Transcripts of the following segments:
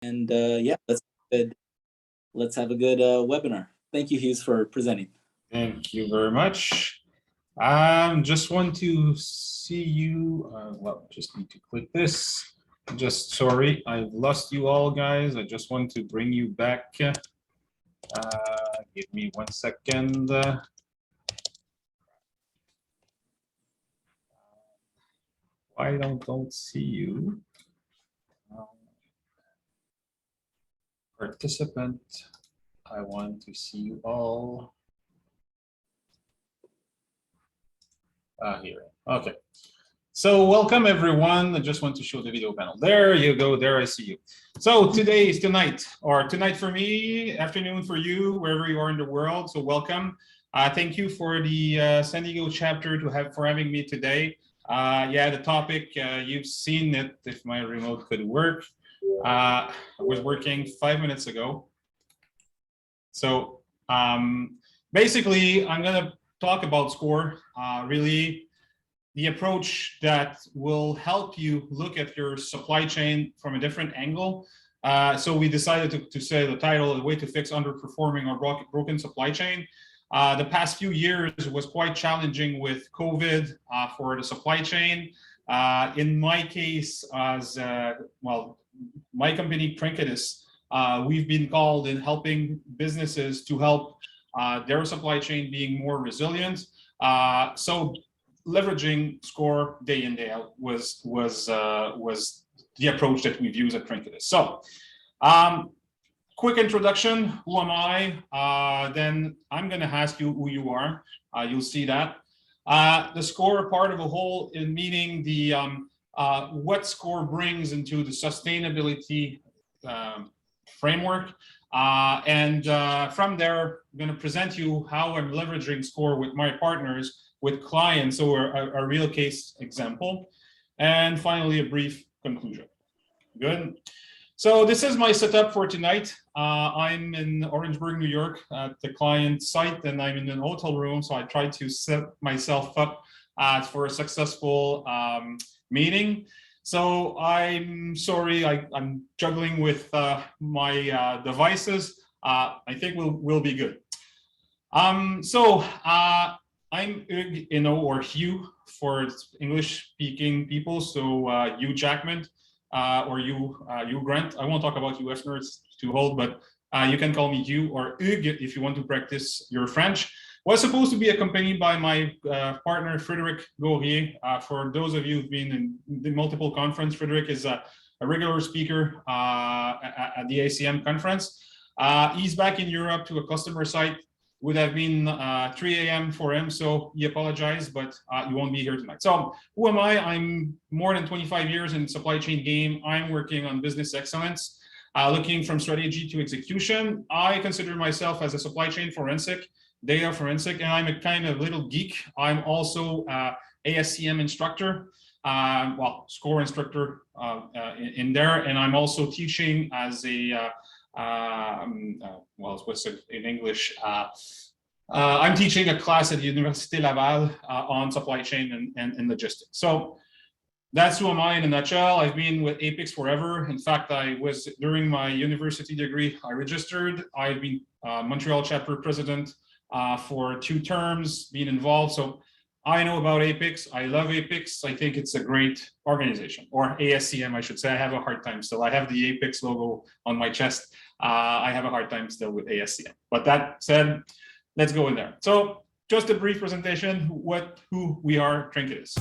And yeah, let's have a good webinar. Thank you, Hughes, for presenting. Thank you very much. Just want to see you. Well, just need to click this. Just sorry, I've lost you all, guys. I just want to bring you back. Give me 1 second. Why don't see you? Participant. I want to see you all. Here. Okay. So welcome everyone. I just want to show the video panel. There you go. There I see you. So today is tonight, or tonight for me, afternoon for you, wherever you are in the world. So welcome. Thank you for the San Diego chapter for having me today. Yeah, the topic, you've seen it if my remote could work. I was working 5 minutes ago. So basically, I'm going to talk about SCOR, really the approach that will help you look at your supply chain from a different angle. So we decided to say the title, "The Way to Fix Underperforming or Broken Supply Chain." The past few years was quite challenging with COVID for the supply chain. In my case, as well, my company Trinketis, we've been called in helping businesses to help their supply chain being more resilient. So leveraging SCOR day in, day out was the approach that we've used at Trinketis. So quick introduction, who am I? Then I'm going to ask you who you are. You'll see that. The SCOR part of a whole, in meaning the what SCOR brings into the sustainability framework. And from there, I'm going to present you how I'm leveraging SCOR with my partners, with clients, so a real case example. And finally, a brief conclusion. Good. So this is my setup for tonight. I'm in Orangeburg, New York at the client site, and I'm in an hotel room. So I tried to set myself up for a successful meeting. So I'm sorry, I'm juggling with my devices. I think we'll be good. I'm Hugh, or Hugh for English-speaking people. So Hugh Jackman or Hugh Grant. I won't talk about US nerds too old, but you can call me Hugh or Hugues if you want to practice your French. Was supposed to be accompanied by my partner, Frédéric Gaurier. For those of you who've been in the multiple conference, Frédéric is a regular speaker at the ACM conference. He's back in Europe to a customer site. Would have been 3 a.m. for him, so he apologized, but he won't be here tonight. So who am I? I'm more than 25 years in the supply chain game. I'm working on business excellence, looking from strategy to execution. I consider myself as a supply chain forensic, data forensic, and I'm a kind of little geek. I'm also ASCM instructor, well, SCOR instructor in there, and I'm also teaching as a well, what's it in English? I'm teaching a class at the Université Laval on supply chain and logistics. So that's who am I in a nutshell. I've been with Apex forever. In fact, I was, during my university degree, I registered. I've been Montreal chapter president for 2 terms, being involved. So I know about Apex. I love Apex. I think it's a great organization, or ASCM, I should say. I have a hard time still. I have the Apex logo on my chest. I have a hard time still with ASCM. But that said, let's go in there. So just a brief presentation, who we are, Trinketis.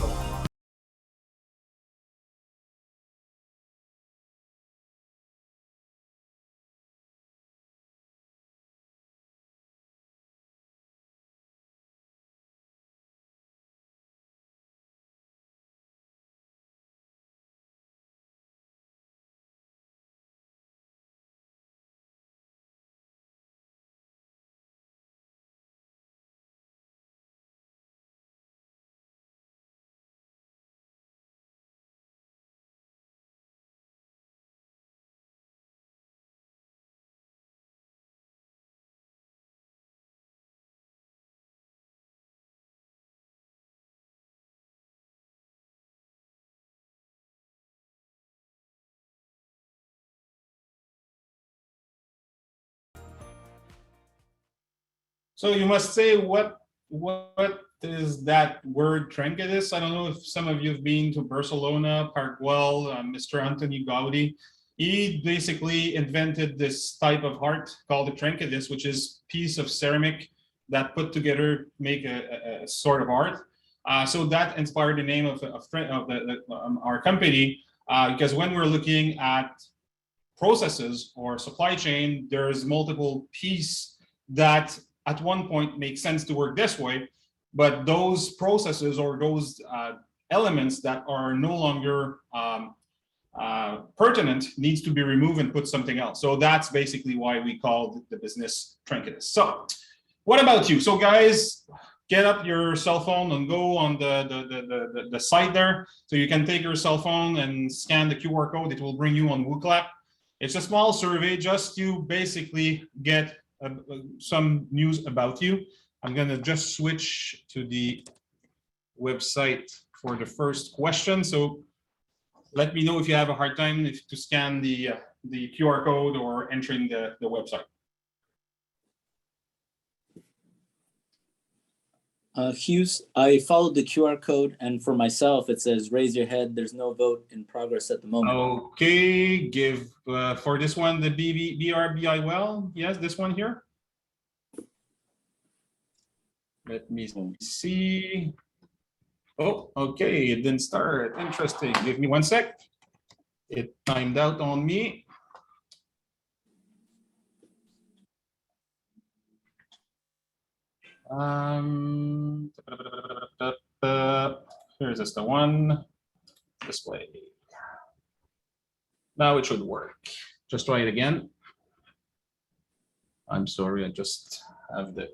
So you must say what is that word trinketis? I don't know if some of you have been to Barcelona, Park Güell, Mr. Anthony Gaudi. He basically invented this type of art called a trinketis, which is piece of ceramic that put together make a sort of art. So that inspired the name of our company, because when we're looking at processes or supply chain, there's multiple pieces that at one point make sense to work this way, but those processes or those elements that are no longer pertinent needs to be removed and put something else. So that's basically why we call the business trinketis. So what about you? So guys, get up your cell phone and go on the site there. So you can take your cell phone and scan the QR code. It will bring you on WooClap. It's a small survey just to basically get some news about you. I'm gonna just switch to the website for the first question. So let me know if you have a hard time to scan the QR code or entering the website. Hughes, I followed the QR code, and for myself, it says raise your head. There's no vote in progress at the moment. Okay, give for this one the BRBI well. Yes, this one here. Let me see. Oh, okay, it didn't start. Interesting. Give me 1 sec. It timed out on me. Here's just the one. Display. Now it should work. Just try it again. I'm sorry, I just have the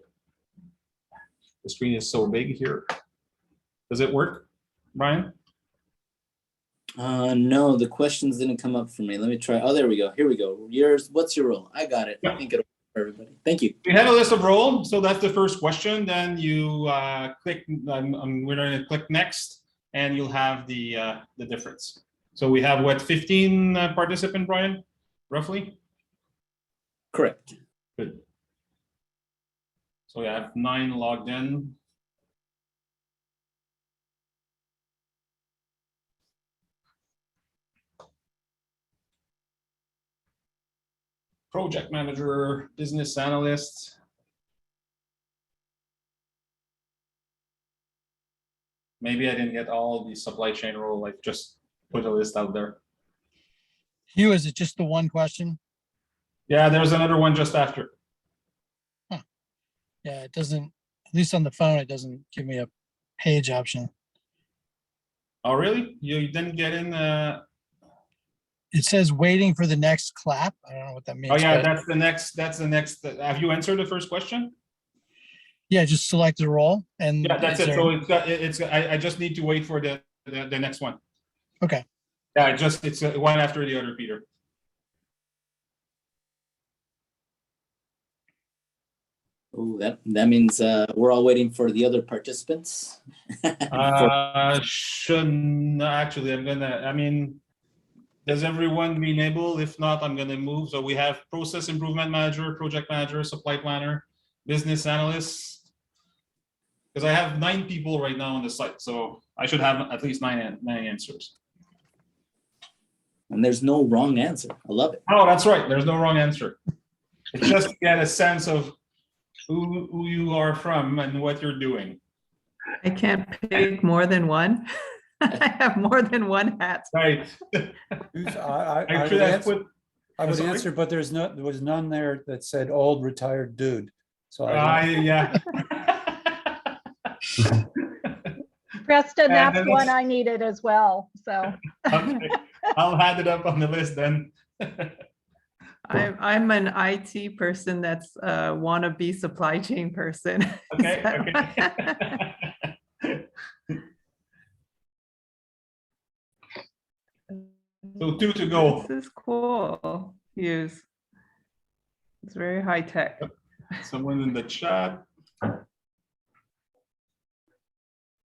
screen is so big here. Does it work, Brian? No, the questions didn't come up for me. Let me try. Oh, there we go. Here we go. Yours. What's your role? I got it. Yeah. I think it'll work for everybody. Thank you. We have a list of roles, so that's the first question. Then you click. We're going to click next, and you'll have the difference. So we have what 15 participants, Brian, roughly. Correct. Good. So we have 9 logged in. Project manager, business analyst. Maybe I didn't get all the supply chain role, like just put a list out there. Hugh, is it just the one question? Yeah, there's another one just after. Huh. Yeah, it doesn't, at least on the phone, it doesn't give me a page option. Oh, really? You didn't get in? It says waiting for the next clap. I don't know what that means. Oh yeah, but that's the next. That's the next. Have you answered the first question? yeah, just select the role and Yeah, that's it. there- So it's got. I just need to wait for the next one. Okay. Yeah, it's one after the other, Peter. Oh, that means we're all waiting for the other participants. Shouldn't actually. I mean, does everyone be enabled? If not, I'm gonna move. So we have process improvement manager, project manager, supply planner, business analyst. Because I have 9 people right now on the site, so I should have at least nine answers. And there's no wrong answer. I love it. Oh, that's right. There's no wrong answer. It's just to get a sense of who you are from and what you're doing. I can't pick more than one. I have more than one hat. Right. I would answer, but there was none there that said old retired dude. So yeah. Preston, Yeah, that's one I needed as well, so. Okay. I'll add it up on the list then. I'm an IT person that's a wannabe supply chain person. Okay. Okay. So 2 to go. This is cool. Use. It's very high tech. Someone in the chat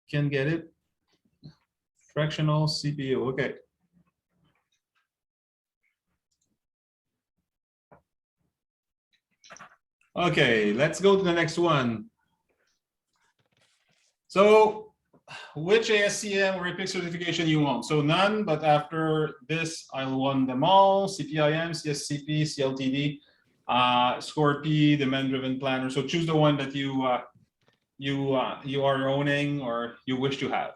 can get it. Fractional CPU. Okay. Okay, let's go to the next one. So which ASCM or EPIC certification you want? So none, but after this, I'll want them all: CPIM, CSCP, CLTD, SCOR P, demand-driven planner. So choose the one that you are owning or you wish to have.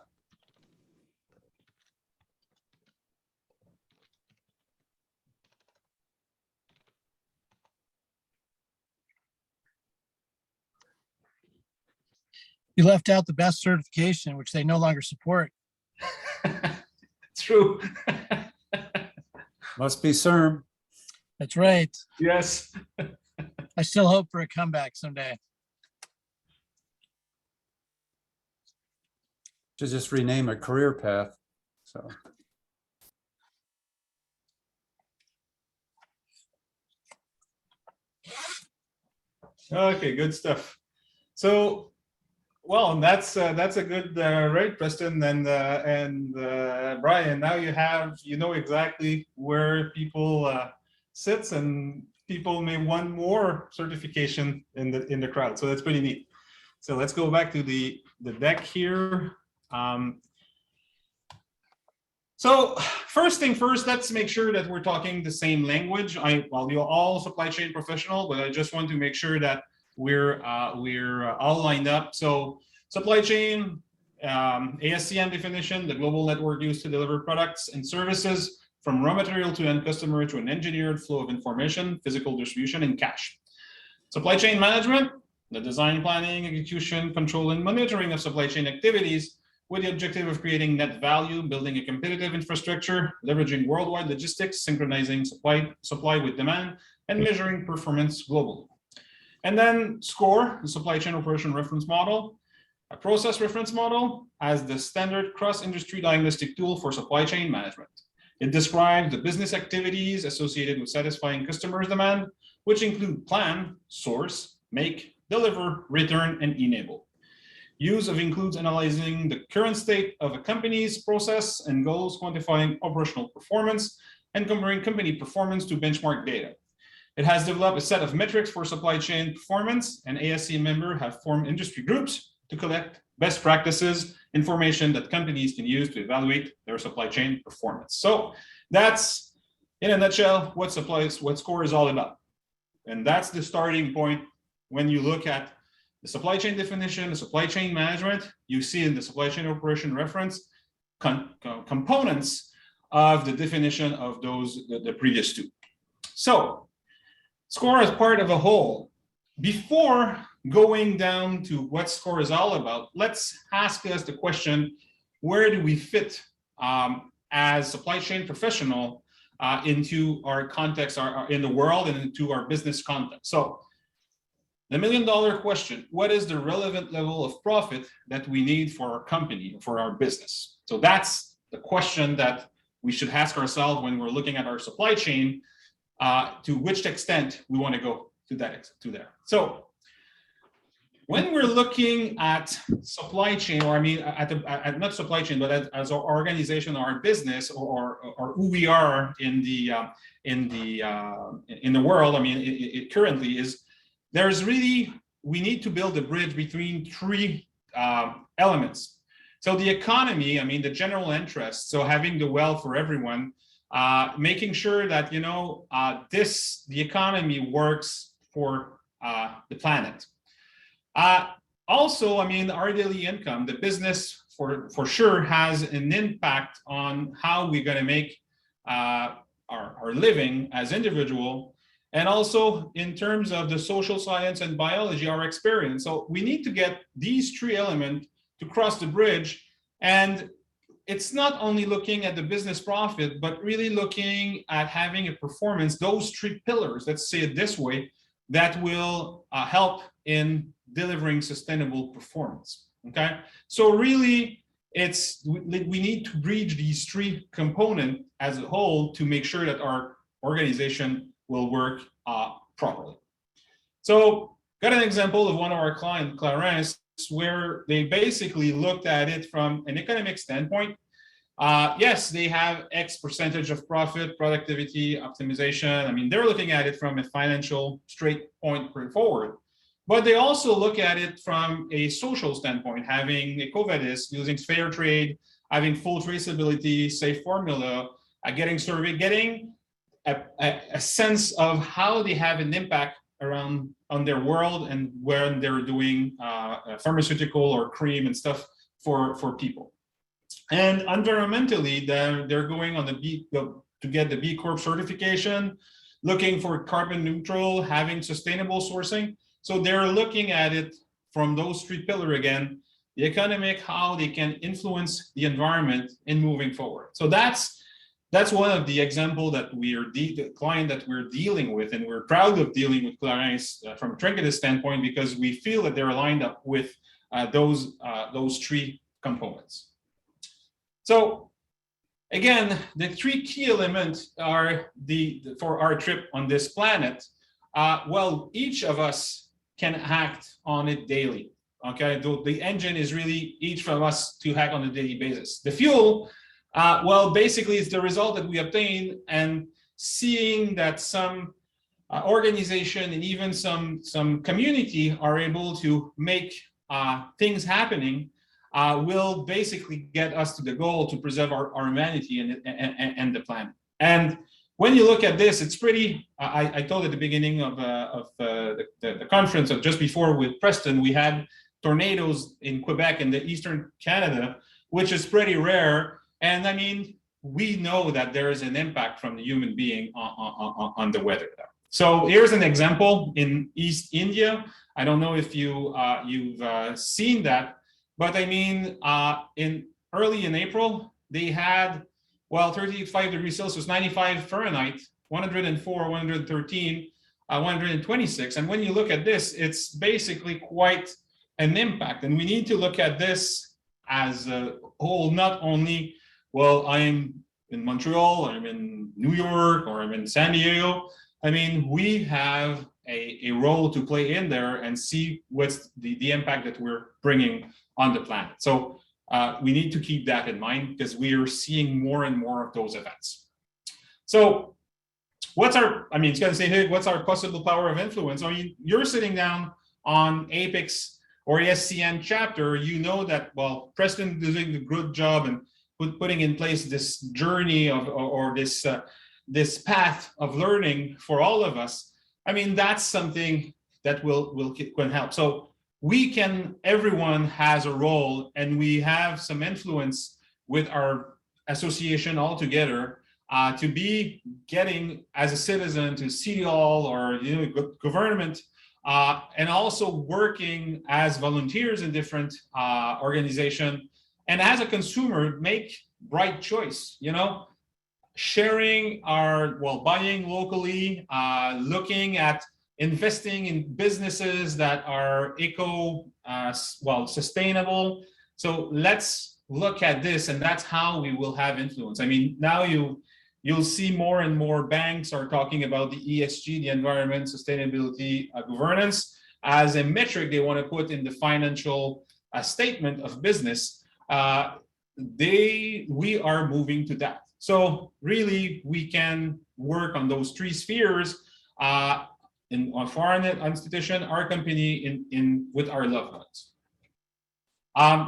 You left out the best certification, which they no longer support. True. Must be CERM. That's right. Yes. I still hope for a comeback someday. Should just rename a career path. So Okay, good stuff. So, well, and that's a good right, Preston and Brian. Now you know exactly where people sits, and people may want more certification in the crowd. So that's pretty neat. So let's go back to the deck here. So first thing first, let's make sure that we're talking the same language. Well, you're all supply chain professional, but I just want to make sure that we're all lined up. So supply chain, ASCM definition: the global network used to deliver products and services from raw material to end customer to an engineered flow of information, physical distribution, and cash. Supply chain management: the design, planning, execution, control, and monitoring of supply chain activities with the objective of creating net value, building a competitive infrastructure, leveraging worldwide logistics, synchronizing supply with demand, and measuring performance globally. And then SCOR, the supply chain operation reference model, a process reference model as the standard cross-industry diagnostic tool for supply chain management. It describes the business activities associated with satisfying customers' demand, which include plan, source, make, deliver, return, and enable. Use of includes analyzing the current state of a company's process and goals, quantifying operational performance, and comparing company performance to benchmark data. It has developed a set of metrics for supply chain performance, and ASC members have formed industry groups to collect best practices, information that companies can use to evaluate their supply chain performance. So that's, in a nutshell, what SCOR is all about. And that's the starting point when you look at the supply chain definition, the supply chain management. You see in the supply chain operation reference components of the definition of those, the previous two. So SCOR is part of a whole. Before going down to what SCOR is all about, let's ask us the question: where do we fit as supply chain professional into our context, in the world, and into our business context? So the million-dollar question: what is the relevant level of profit that we need for our company, for our business? So that's the question that we should ask ourselves when we're looking at our supply chain, to which extent we want to go to there. So when we're looking at supply chain, or I mean, not supply chain, but as our organization, our business, or who we are in the world, I mean, it currently is. We need to build a bridge between three elements. So the economy, I mean, the general interest, so having the wealth for everyone, making sure that, the economy works for the planet. Also, I mean, our daily income, the business for sure has an impact on how we're going to make our living as individual. And also in terms of the social science and biology, our experience. So we need to get these three elements to cross the bridge. And it's not only looking at the business profit, but really looking at having a performance, those three pillars, let's say it this way, that will help in delivering sustainable performance. Okay. So really, we need to bridge these three components as a whole to make sure that our organization will work properly. So got an example of one of our clients, Clarence, where they basically looked at it from an economic standpoint. Yes, they have X percentage of profit, productivity, optimization. I mean, they're looking at it from a financial straight point forward. But they also look at it from a social standpoint, having EcoVadis, using fair trade, having full traceability, safe formula, getting survey, getting a sense of how they have an impact around on their world and when they're doing pharmaceutical or cream and stuff for people. And environmentally, they're going on to get the B Corp certification, looking for carbon neutral, having sustainable sourcing. So they're looking at it from those three pillars again, the economic, how they can influence the environment in moving forward. So that's one of the examples that the client that we're dealing with, and we're proud of dealing with Clarence from a Trinketis standpoint, because we feel that they're lined up with those three components. So again, the three key elements are for our trip on this planet. Well, each of us can act on it daily. Okay, the engine is really each of us to act on a daily basis. The fuel, well, basically it's the result that we obtain, and seeing that some organization and even some community are able to make things happening will basically get us to the goal to preserve our humanity and the planet. And when you look at this, it's pretty, I told at the beginning of the conference of just before with Preston, we had tornadoes in Quebec and the Eastern Canada, which is pretty rare. And I mean, we know that there is an impact from the human being on the weather there. So here's an example in East India. I don't know if you've seen that, but I mean, early in April, they had, well, 35 degrees Celsius, 95 Fahrenheit, 104, 113, 126. And when you look at this, it's basically quite an impact. And we need to look at this as a whole, not only, well, I'm in Montreal, or I'm in New York, or I'm in San Diego. I mean, we have a role to play in there and see what's the impact that we're bringing on the planet. So we need to keep that in mind, because we are seeing more and more of those events. So it's going to say, hey, what's our possible power of influence? I mean, you're sitting down on APEX or ESCN chapter, you know that, well, Preston is doing a good job and putting in place this journey or this path of learning for all of us. I mean, that's something that can help. So everyone has a role, and we have some influence with our association all together to be getting as a citizen to City Hall or government, and also working as volunteers in different organizations, and as a consumer, make right choice, sharing buying locally, looking at investing in businesses that are sustainable. So let's look at this, and that's how we will have influence. I mean, now you'll see more and more banks are talking about the ESG, the environment, sustainability, governance, as a metric they want to put in the financial statement of business. We are moving to that. So really, we can work on those three spheres in our foreign institution, our company, with our loved ones.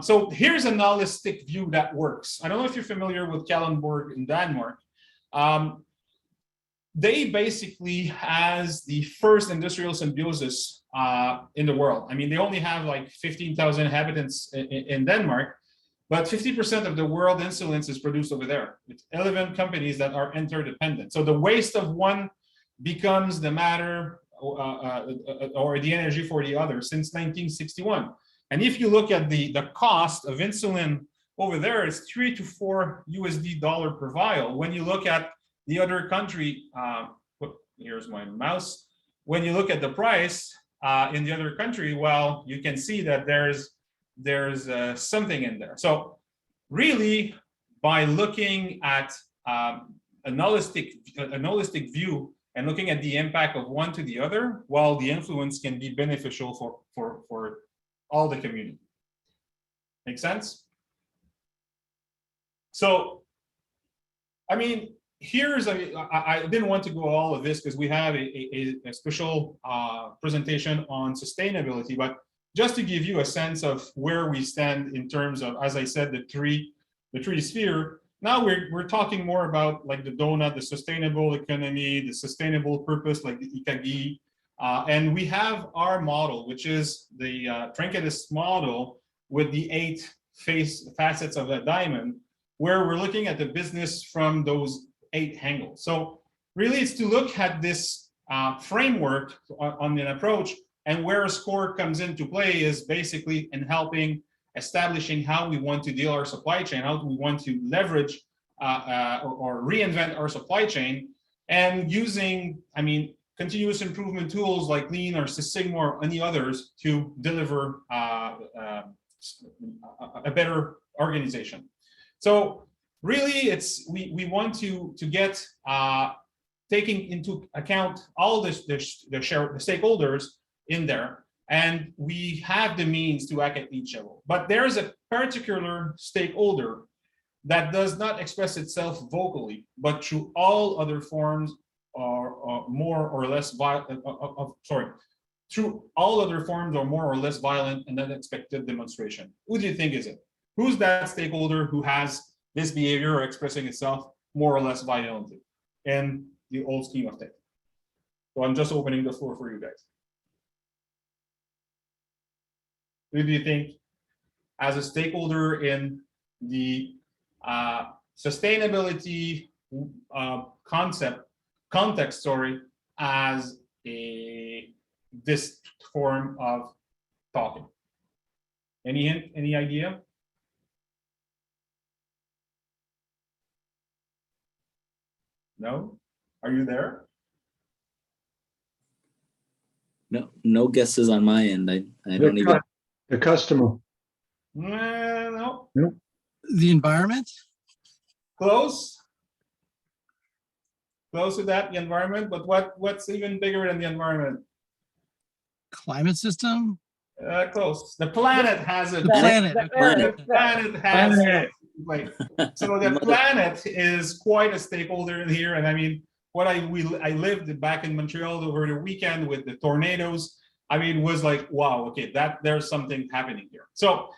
So here's a holistic view that works. I don't know if you're familiar with Kalundborg in Denmark. They basically has the first industrial symbiosis in the world. I mean, they only have like 15,000 inhabitants in Denmark, but 50% of the world insulin is produced over there. It's 11 companies that are interdependent. So the waste of one becomes the matter or the energy for the other since 1961. And if you look at the cost of insulin over there, it's $3 to $4 per vial. When you look at the other country, here's my mouse. When you look at the price in the other country, well, you can see that there's something in there. So really, by looking at a holistic view and looking at the impact of one to the other, well, the influence can be beneficial for all the community. Make sense? So I mean, I didn't want to go all of this because we have a special presentation on sustainability, but just to give you a sense of where we stand in terms of, as I said, the three sphere. Now we're talking more about like the donut, the sustainable economy, the sustainable purpose, like the Ikagi. And we have our model, which is the Trinketis model with the 8 facets of a diamond, where we're looking at the business from those 8 angles. So really it's to look at this framework on an approach, and where SCOR comes into play is basically in helping establishing how we want to deal our supply chain, how we want to leverage or reinvent our supply chain, and using, I mean, continuous improvement tools like Lean or Six Sigma or any others to deliver a better organization. So really, it's we want to get taking into account all the stakeholders in there, and we have the means to act at each level. But there is a particular stakeholder that does not express itself vocally, but through all other forms or more or less violent, through all other forms or more or less violent and unexpected demonstration. Who do you think is it? Who's that stakeholder who has this behavior or expressing itself more or less violently in the old scheme of things? So I'm just opening the floor for you guys. Who do you think as a stakeholder in the sustainability context, as this form of talking? Any hint, any idea? No? Are you there? No guesses on my end. I don't even. The customer. No. The environment? Close. Close to that, the environment, but what's even bigger than the environment? Climate system? Close. The planet has it. The planet. Planet. The planet has it. Like, so the planet is quite a stakeholder in here. And I mean, I lived back in Montreal over the weekend with the tornadoes. I mean, was like, wow, okay, there's something happening here. So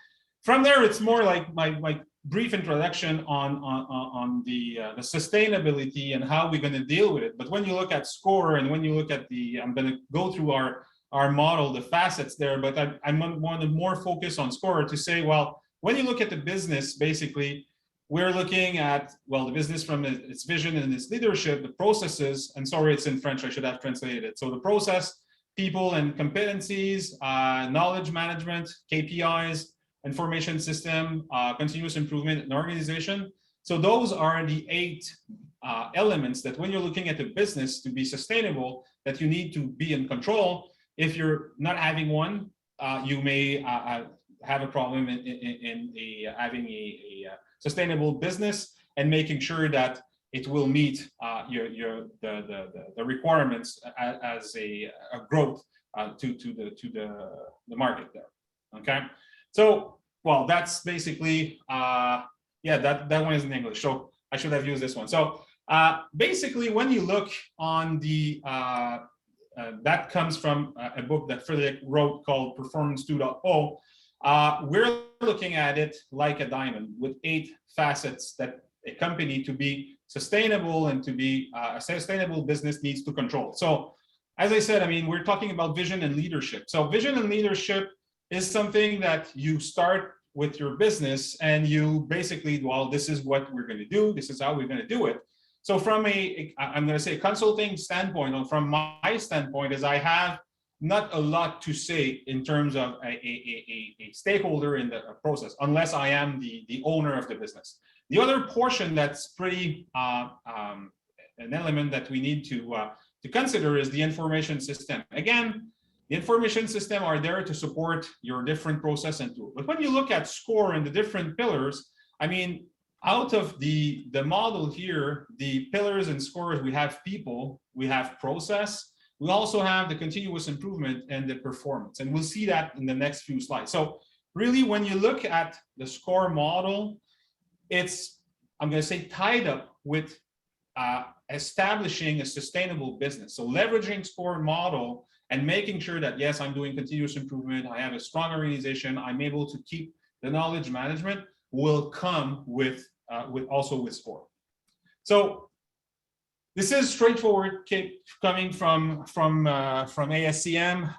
from there, it's more like my brief introduction on the sustainability and how we're going to deal with it. But when you look at SCOR and when you look at I'm going to go through our model, the facets there, but I want to more focus on SCOR to say, well, when you look at the business, basically, we're looking at, well, the business from its vision and its leadership, the processes, and sorry, it's in French, I should have translated it. So the process, people and competencies, knowledge management, KPIs, information system, continuous improvement and organization. So those are the 8 elements that when you're looking at the business to be sustainable, that you need to be in control. If you're not having one, you may have a problem in having a sustainable business and making sure that it will meet the requirements as a growth to the market there. Okay, so well, that's basically that one is in English, so I should have used this one. So basically, when you look on the that comes from a book that Frederick wrote called Performance 2.0. We're looking at it like a diamond with 8 facets that a company to be sustainable and to be a sustainable business needs to control. So as I said, I mean, we're talking about vision and leadership. So vision and leadership is something that you start with your business and you basically, well, this is what we're going to do. This is how we're going to do it. So from I'm going to say consulting standpoint, or from my standpoint, is I have not a lot to say in terms of a stakeholder in the process, unless I am the owner of the business. The other portion that's pretty an element that we need to consider is the information system. Again, the information system are there to support your different process and tools. But when you look at SCOR and the different pillars, I mean, out of the model here, the pillars and scores, we have people, we have process, we also have the continuous improvement and the performance. And we'll see that in the next few slides. So really, when you look at the SCOR model, it's, I'm going to say, tied up with establishing a sustainable business. So leveraging SCOR model and making sure that, yes, I'm doing continuous improvement, I have a strong organization, I'm able to keep the knowledge management, will come with also with SCOR. So this is straightforward, coming from ASCM.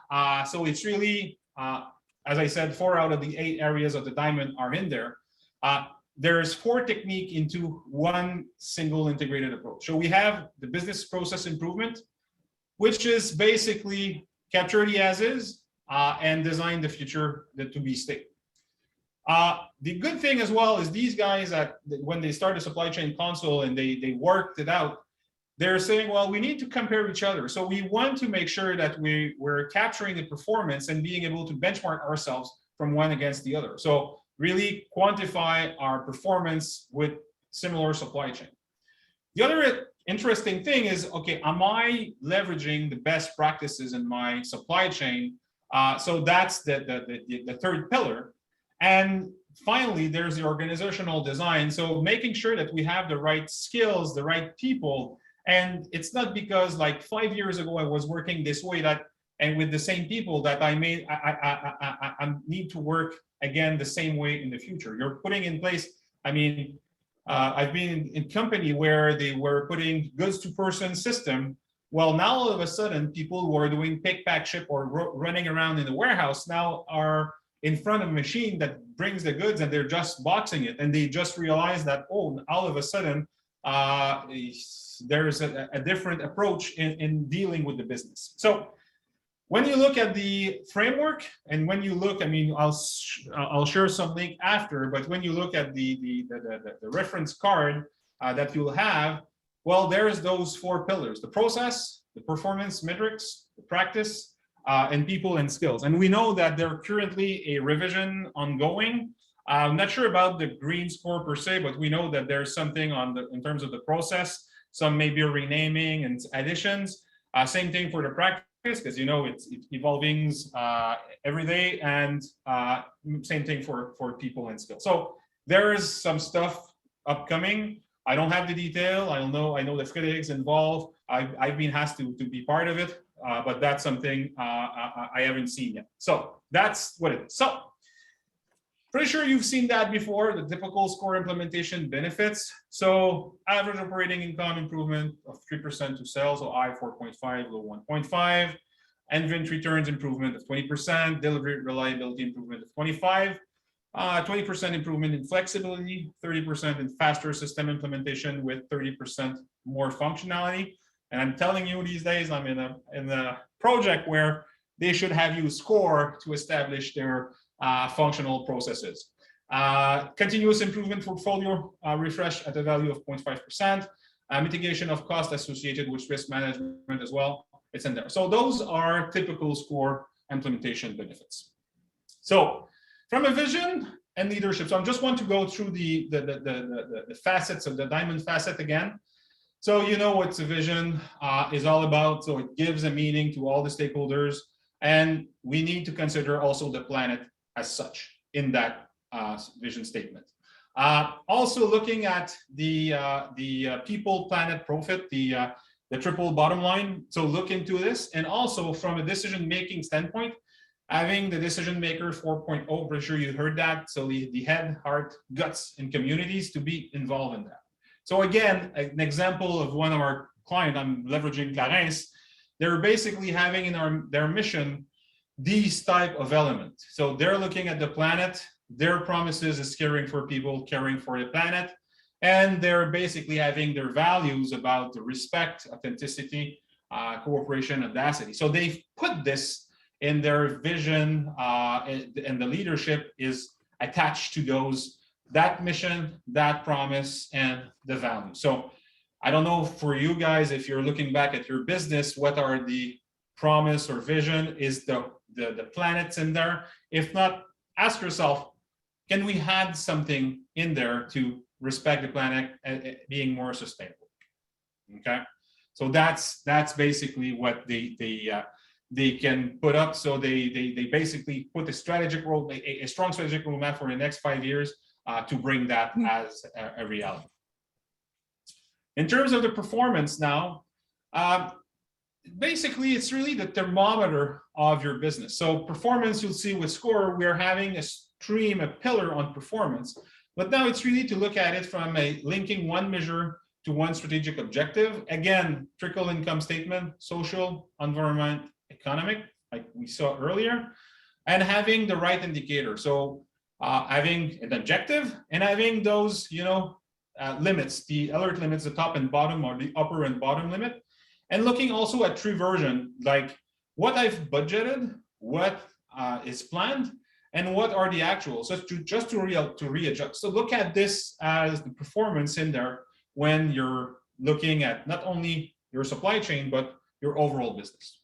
So it's really, as I said, 4 out of the 8 areas of the diamond are in there. There's 4 techniques into one single integrated approach. So we have the business process improvement, which is basically capture the as is and design the future to be state. The good thing as well is these guys that when they start a supply chain console and they worked it out, they're saying, well, we need to compare each other. So we want to make sure that we're capturing the performance and being able to benchmark ourselves from one against the other. So really quantify our performance with similar supply chain. The other interesting thing is, okay, am I leveraging the best practices in my supply chain? So that's the third pillar. And finally, there's the organizational design. So making sure that we have the right skills, the right people. And it's not because like 5 years ago, I was working this way and with the same people that I need to work again the same way in the future. You're putting in place, I mean, I've been in company where they were putting goods to person system. Well, now all of a sudden, people who are doing pick, pack, ship or running around in the warehouse now are in front of a machine that brings the goods and they're just boxing it. And they just realize that, oh, all of a sudden, there's a different approach in dealing with the business. So when you look at the framework and when you look, I mean, I'll share some link after, but when you look at the reference card that you'll have, well, there's those 4 pillars: the process, the performance metrics, the practice, and people and skills. And we know that there's currently a revision ongoing. I'm not sure about the green score per se, but we know that there's something in terms of the process, some maybe a renaming and additions. Same thing for the practice, because you know it's evolving every day, and same thing for people and skills. So there is some stuff upcoming. I don't have the detail. I know that Frédéric's involved. I've been asked to be part of it, but that's something I haven't seen yet. So that's what it is. So pretty sure you've seen that before, the typical SCOR implementation benefits. So average operating income improvement of 3% to sales, so I 4.5, low 1.5. Inventory turns improvement of 20%, delivery reliability improvement of 25, 20% improvement in flexibility, 30% in faster system implementation with 30% more functionality. And I'm telling you, these days I'm in a project where they should have used SCOR to establish their functional processes. Continuous improvement portfolio refresh at a value of 0.5%. Mitigation of cost associated with risk management as well. It's in there. So those are typical SCOR implementation benefits. So from a vision and leadership, so I just want to go through the facets of the diamond facet again. So you know what the vision is all about. So it gives a meaning to all the stakeholders, and we need to consider also the planet as such in that vision statement. Also looking at the people, planet, profit, the triple bottom line. So look into this, and also from a decision-making standpoint, having the decision maker 4.0, pretty sure you heard that. So the head, heart, guts, and communities to be involved in that. So again, an example of one of our clients, I'm leveraging Clarence, they're basically having in their mission these type of elements. So they're looking at the planet, their promises is caring for people, caring for the planet, and they're basically having their values about the respect, authenticity, cooperation, audacity. So they've put this in their vision, and the leadership is attached to that mission, that promise, and the value. So I don't know for you guys, if you're looking back at your business, what are the promise or vision? Is the planets in there? If not, ask yourself, can we add something in there to respect the planet and being more sustainable? Okay, so that's basically what they can put up. So they basically put a strategic role, a strong strategic roadmap for the next 5 years to bring that as a reality. In terms of the performance now, basically it's really the thermometer of your business. So performance, you'll see with SCOR, we're having a stream, a pillar on performance, but now it's really to look at it from a linking one measure to one strategic objective. Again, trickle income statement, social, environment, economic, like we saw earlier, and having the right indicator. So having an objective and having those, limits, the alert limits, the top and bottom, or the upper and bottom limit, and looking also at true version, like what I've budgeted, what is planned, and what are the actuals, so just to readjust. So look at this as the performance in there when you're looking at not only your supply chain, but your overall business.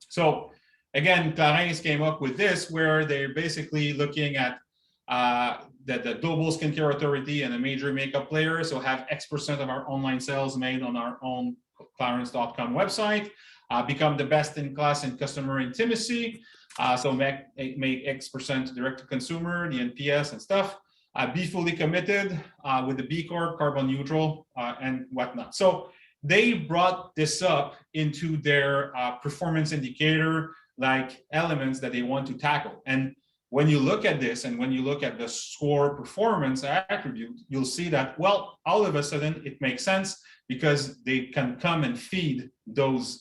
So again, Clarins came up with this, where they're basically looking at the global skincare authority and a major makeup player. So have X% of our online sales made on our own Clarins.com website, become the best in class in customer intimacy. So make X% direct to consumer, the NPS and stuff. Be fully committed with the B Corp, carbon neutral, and whatnot. So they brought this up into their performance indicator, like elements that they want to tackle. And when you look at this, and when you look at the SCOR performance attribute, you'll see that, well, all of a sudden it makes sense, because they can come and feed those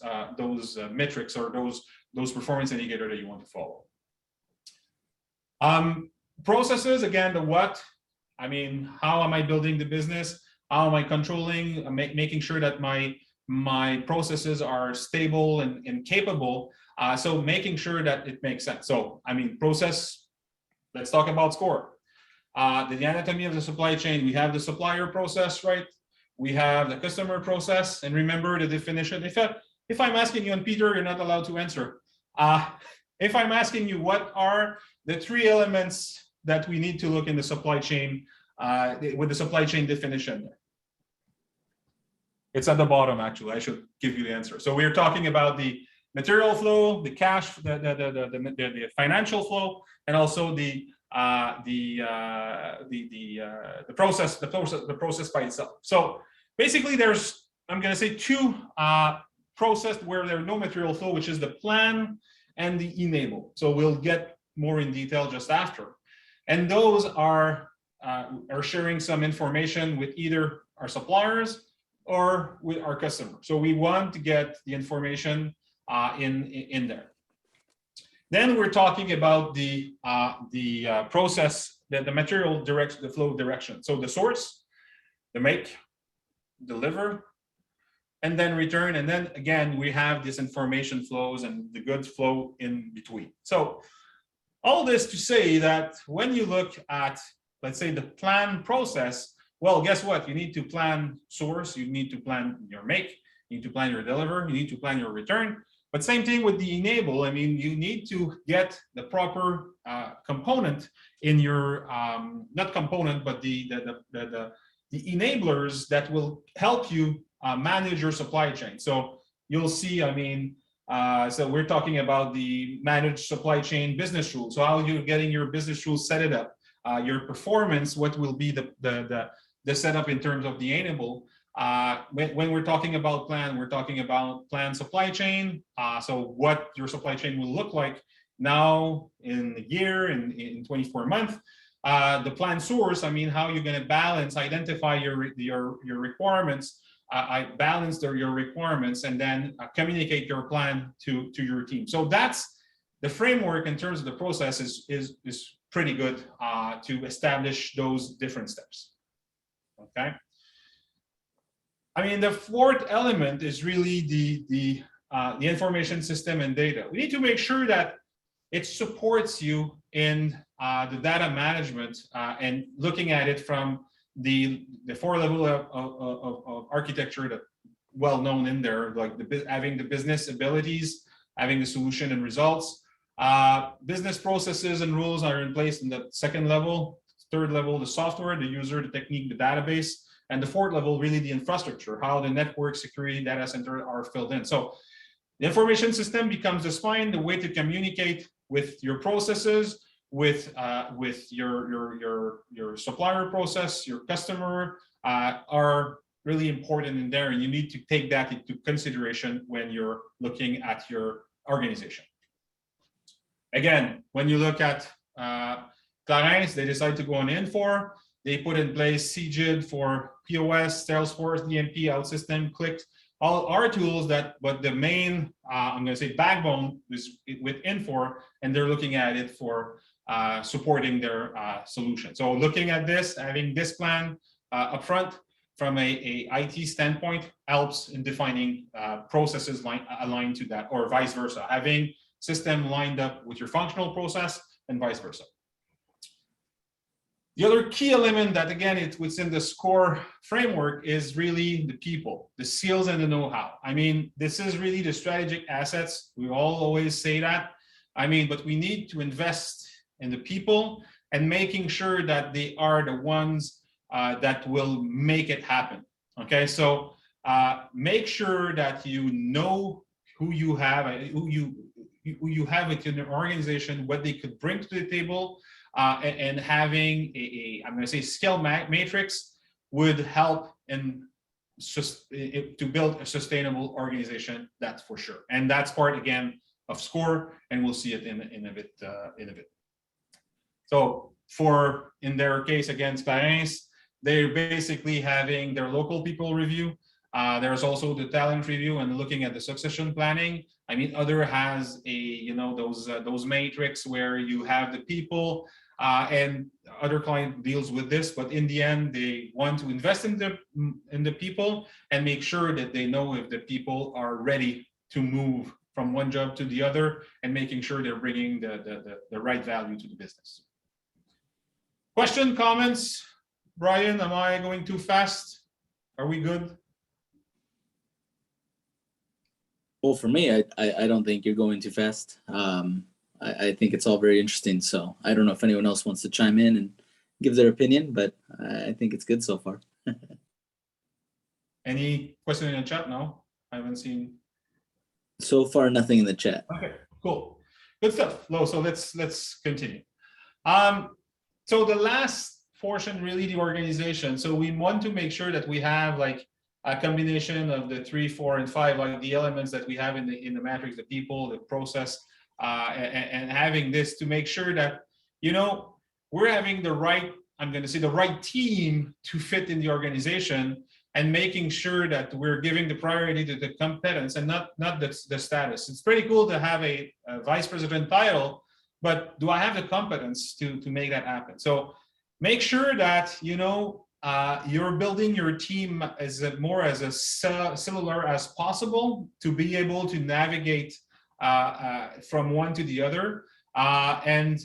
metrics, or those performance indicators that you want to follow. Processes, again, the what. I mean, how am I building the business? How am I controlling, making sure that my processes are stable and capable? So making sure that it makes sense. So, I mean, process, let's talk about SCOR. The anatomy of the supply chain, we have the supplier process, right? We have the customer process, and remember the definition. If I'm asking you, and Peter, you're not allowed to answer. If I'm asking you, what are the 3 elements that we need to look in the supply chain, with the supply chain definition? It's at the bottom, actually. I should give you the answer. So we're talking about the material flow, the cash, the financial flow, and also the process by itself. So basically, there's, I'm going to say, 2 process where there's no material flow, which is the plan and the enable. So we'll get more in detail just after. And those are sharing some information with either our suppliers or with our customers. So we want to get the information in there. Then we're talking about the process, the material direction, the flow direction. So the source, the make, deliver, and then return. And then again, we have this information flows and the goods flow in between. So all this to say that when you look at, let's say, the plan process, well, guess what? You need to plan source, you need to plan your make, you need to plan your deliver, you need to plan your return. But same thing with the enable. I mean, you need to get the proper component in your, not component, but the enablers that will help you manage your supply chain. So you'll see, I mean, so we're talking about the managed supply chain business rules. So how you're getting your business rules set it up, your performance, what will be the setup in terms of the enable. When we're talking about plan, we're talking about plan supply chain. So what your supply chain will look like now in a year, in 24 months. The plan source, I mean, how you're going to balance, identify your requirements, balance your requirements, and then communicate your plan to your team. So that's the framework in terms of the process is pretty good to establish those different steps. Okay. I mean, the 4th element is really the information system and data. We need to make sure that it supports you in the data management and looking at it from the 4 level of architecture that well known in there, like having the business abilities, having the solution and results. Business processes and rules are in place in the 2nd level. 3rd level, the software, the user, the technique, the database, and the 4th level, really the infrastructure, how the network, security, data center are filled in. So the information system becomes the spine, the way to communicate with your processes, with your supplier process, your customer, are really important in there, and you need to take that into consideration when you're looking at your organization. Again, when you look at Clarence, they decide to go on Infor. They put in place CGID for POS, Salesforce, DMP, OutSystem, Click, all our tools but the main, I'm going to say backbone is with Infor, and they're looking at it for supporting their solution. So looking at this, having this plan upfront from a IT standpoint helps in defining processes aligned to that, or vice versa, having system lined up with your functional process and vice versa. The other key element that, again, it's within the SCOR framework is really the people, the skills and the know-how. I mean, this is really the strategic assets. We all always say that. I mean, but we need to invest in the people and making sure that they are the ones that will make it happen. Okay, so make sure that you know who you have, who you have within your organization, what they could bring to the table, and having I'm going to say skill matrix would help in to build a sustainable organization. That's for sure, and that's part again of SCOR, and we'll see it in a bit. So in their case against Clarence, they're basically having their local people review. There's also the talent review and looking at the succession planning. I mean, other has a those matrix where you have the people, and other client deals with this. But in the end, they want to invest in the people and make sure that they know if the people are ready to move from one job to the other, and making sure they're bringing the right value to the business. Question, comments? Brian, am I going too fast? Are we good? Well, for me, I don't think you're going too fast. I think it's all very interesting. So I don't know if anyone else wants to chime in and give their opinion, but I think it's good so far. Any question in the chat? No, I haven't seen. So far, nothing in the chat. Okay, cool, good stuff. So let's continue. So the last portion, really the organization. So we want to make sure that we have like a combination of the 3, 4, and 5, like the elements that we have in the matrix, the people, the process, and having this to make sure that, you know, we're having the right, I'm going to say the right team to fit in the organization, and making sure that we're giving the priority to the competence and not the status. It's pretty cool to have a vice president title, but do I have the competence to make that happen? So make sure that, you know, you're building your team as more as a similar as possible to be able to navigate from one to the other, and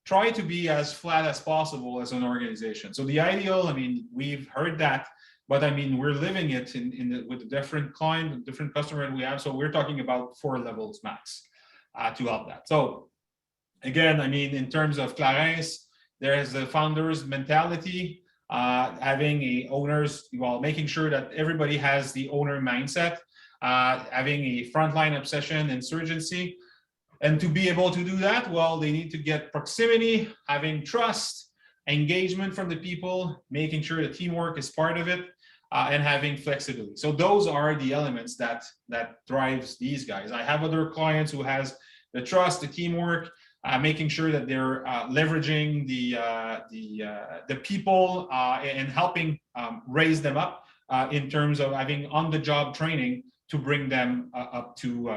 try to be as flat as possible as an organization. So the ideal, I mean, we've heard that, but I mean, we're living it with a different client, different customer we have. So we're talking about 4 levels max to help that. So again, I mean, in terms of Clarence, there is the founder's mentality, having a owners, well, making sure that everybody has the owner mindset, having a frontline obsession, insurgency. And to be able to do that, well, they need to get proximity, having trust, engagement from the people, making sure the teamwork is part of it, and having flexibility. So those are the elements that drives these guys. I have other clients who has the trust, the teamwork, making sure that they're leveraging the people and helping raise them up in terms of having on-the-job training to bring them up to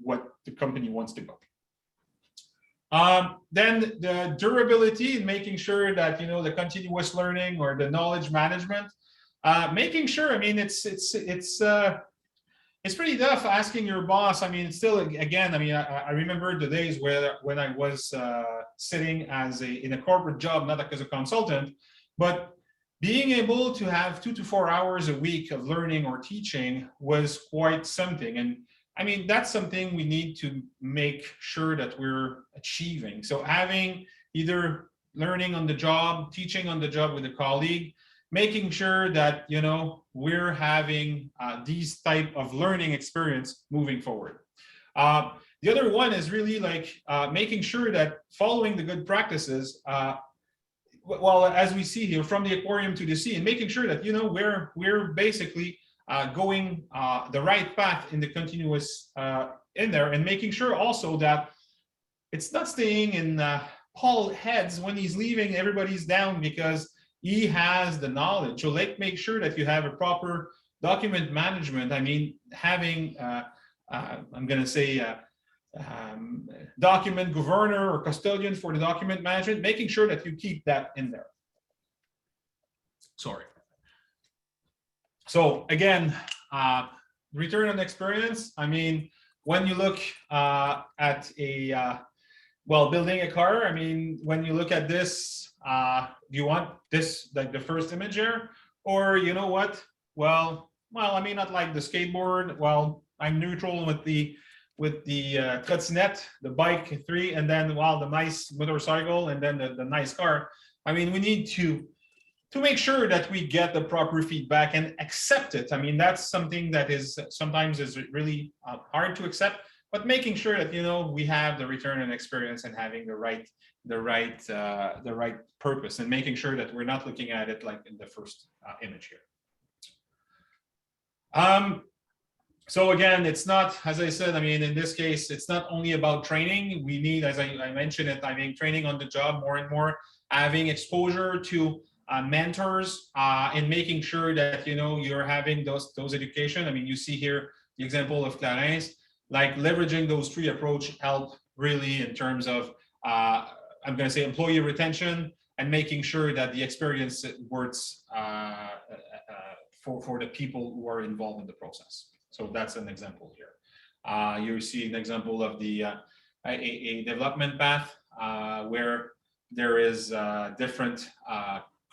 what the company wants to go. Then the durability and making sure that, you know, the continuous learning or the knowledge management, making sure, I mean, it's pretty tough asking your boss. I mean, still, again, I mean, I remember the days when I was sitting in a corporate job, not as a consultant, but being able to have 2 to 4 hours a week of learning or teaching was quite something. And I mean, that's something we need to make sure that we're achieving. So having either learning on the job, teaching on the job with a colleague, making sure that, you know, we're having these type of learning experience moving forward. The other one is really like making sure that following the good practices, well, as we see here, from the aquarium to the sea, and making sure that, you know, we're basically going the right path in the continuous in there, and making sure also that it's not staying in Paul's heads when he's leaving, everybody's down because he has the knowledge. So let's make sure that you have a proper document management. I mean, having, I'm going to say, document governor or custodian for the document management, making sure that you keep that in there. Sorry. So again, return on experience. I mean, when you look at a, well, building a car, I mean, when you look at this, do you want this, like the first image here? Or you know what? Well, I may not like the skateboard. Well, I'm neutral with the trottinette, the bike 3, and then the nice motorcycle, and then the nice car. I mean, we need to make sure that we get the proper feedback and accept it. I mean, that's something that is sometimes is really hard to accept, but making sure that, you know, we have the return on experience and having the right purpose, and making sure that we're not looking at it like in the first image here. So again, it's not, as I said, I mean, in this case, it's not only about training. We need, as I mentioned it, I mean, training on the job more and more, having exposure to mentors, and making sure that, you know, you're having those education. I mean, you see here the example of Clarence, like leveraging those 3 approach help really in terms of, I'm going to say, employee retention, and making sure that the experience works for the people who are involved in the process. So that's an example here. You see an example of the a development path where there is different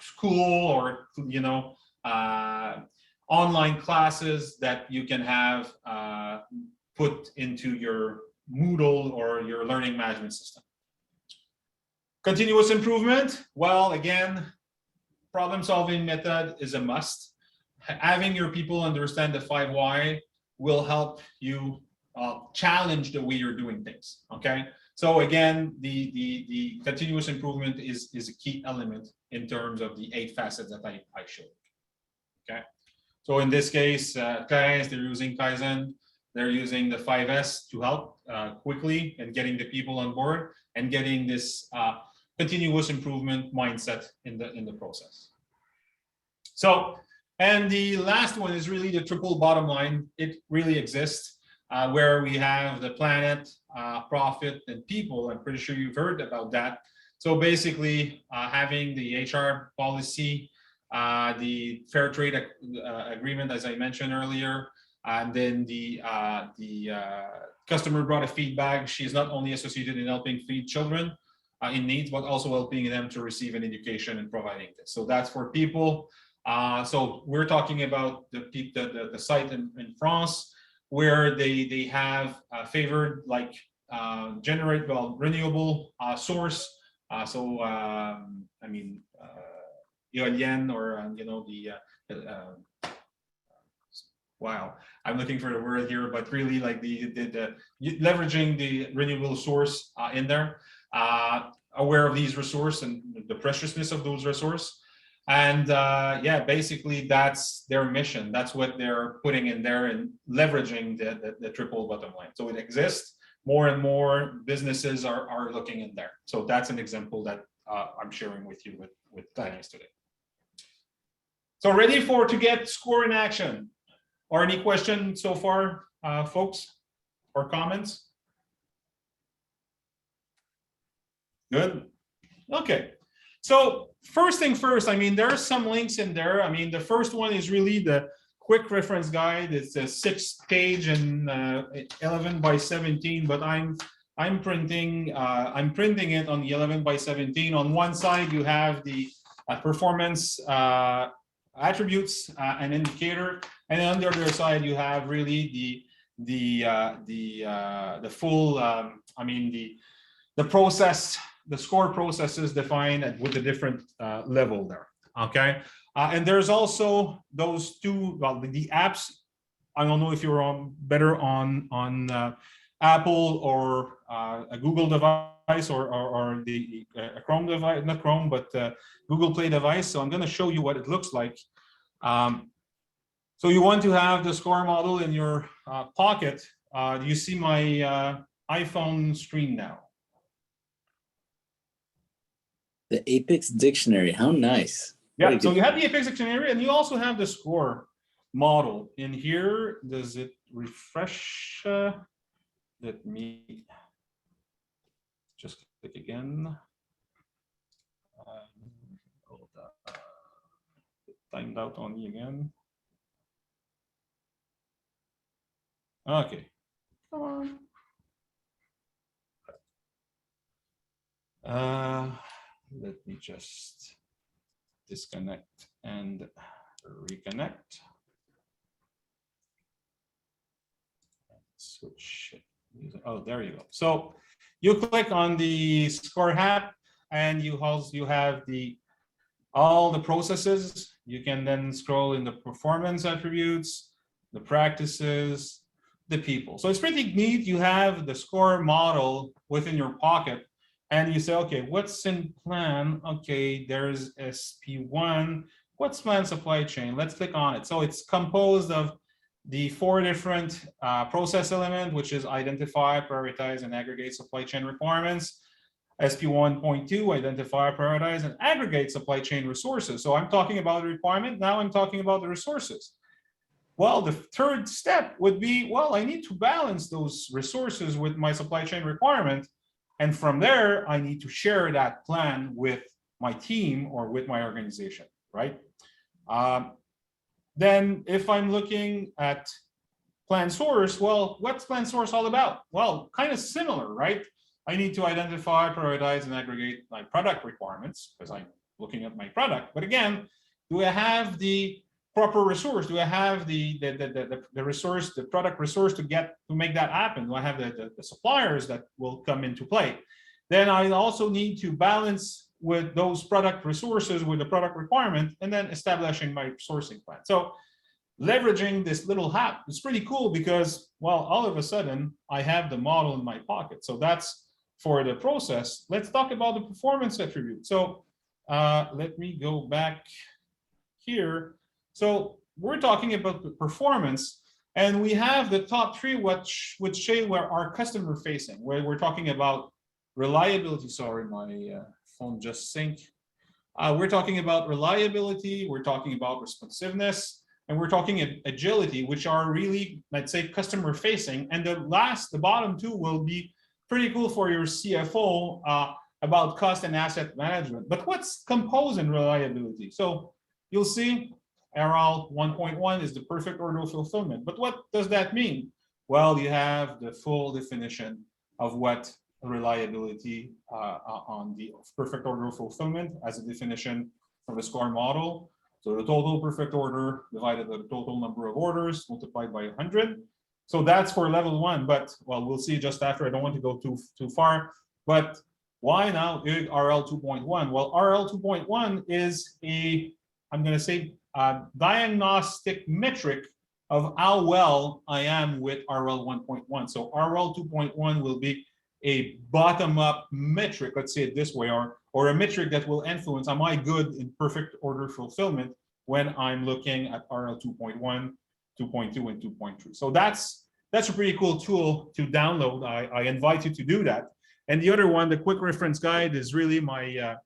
school or, you know, online classes that you can have put into your Moodle or your learning management system. Continuous improvement. Well, again, problem solving method is a must. Having your people understand the 5 why will help you challenge the way you're doing things. Okay. So again, the continuous improvement is a key element in terms of the 8 facets that I showed. Okay. So in this case, Clarence, they're using Kaizen. They're using the 5S to help quickly and getting the people on board and getting this continuous improvement mindset in the process. So, and the last one is really the triple bottom line. It really exists where we have the planet, profit, and people. I'm pretty sure you've heard about that. So basically, having the HR policy, the fair trade agreement, as I mentioned earlier, and then the customer brought a feedback. She's not only associated in helping feed children in needs, but also helping them to receive an education and providing this. So that's for people. So we're talking about the site in France where they have favored like generate renewable source. So I mean eolienne or you know wow, I'm looking for the word here, but really like the leveraging the renewable source in there, aware of these resources and the preciousness of those resources. And yeah, basically that's their mission. That's what they're putting in there and leveraging the triple bottom line. So it exists. More and more businesses are looking in there. So that's an example that I'm sharing with you with clients today. So ready to get SCOR in action. Or any questions so far, folks, or comments? Good. Okay. So first thing first, I mean, there are some links in there. I mean, the first one is really the quick reference guide. It's a 6-page and 11 by 17, but I'm printing it on the 11 by 17. On one side, you have the performance attributes and indicator, and on the other side, you have really the full. I mean, the process. The SCOR processes defined with a different level there, okay? And there's also those 2, well, the apps. I don't know if you're better on Apple or a Google device or the a Chrome device, not Chrome, but Google Play device. So I'm going to show you what it looks like. So you want to have the SCOR model in your pocket. Do you see my iPhone screen now? The Apex Dictionary, how nice. Yeah, so you have the Apex Dictionary and you also have the SCOR model. In here, does it refresh? Let me just click again. Timed out on me again. Okay. Come on. Let me just disconnect and reconnect. Switch it. Oh, there you go. So you click on the SCOR app and you have all the processes. You can then scroll in the performance attributes, the practices, the people. So it's pretty neat. You have the SCOR model within your pocket and you say, okay, what's in plan? Okay, there's SP1. What's plan supply chain? Let's click on it. So it's composed of the 4 different process element, which is identify, prioritize, and aggregate supply chain requirements. SP 1.2, identify, prioritize, and aggregate supply chain resources. So I'm talking about the requirement. Now I'm talking about the resources. Well, the third step would be, well, I need to balance those resources with my supply chain requirement. And from there, I need to share that plan with my team or with my organization, right? Then if I'm looking at plan source, well, what's plan source all about? Well, kind of similar, right? I need to identify, prioritize, and aggregate my product requirements because I'm looking at my product. But again, do I have the proper resource? Do I have the resource, the product resource to make that happen? Do I have the suppliers that will come into play? Then I also need to balance with those product resources with the product requirement and then establishing my sourcing plan. So leveraging this little app is pretty cool because, well, all of a sudden I have the model in my pocket. So that's for the process. Let's talk about the performance attribute. So let me go back here. So we're talking about the performance and we have the top 3 which say where our customer facing, where we're talking about reliability. Sorry, my phone just synced. We're talking about reliability, we're talking about responsiveness, and we're talking agility, which are really, let's say, customer facing. And the bottom 2 will be pretty cool for your CFO about cost and asset management. But what's composed in reliability? So you'll see RL 1.1 is the perfect order of fulfillment. But what does that mean? Well, you have the full definition of what reliability on the perfect order of fulfillment as a definition from the SCOR model. So the total perfect order divided by the total number of orders multiplied by 100. So that's for level 1, but well, we'll see just after. I don't want to go too far, but why now RL 2.1? Well, RL 2.1 is I'm going to say diagnostic metric of how well I am with RL 1.1. So RL 2.1 will be a bottom-up metric, let's say it this way, or a metric that will influence, am I good in perfect order fulfillment when I'm looking at RL 2.1, 2.2, and 2.3. So that's a pretty cool tool to download. I invite you to do that. And the other one, the quick reference guide, is really my I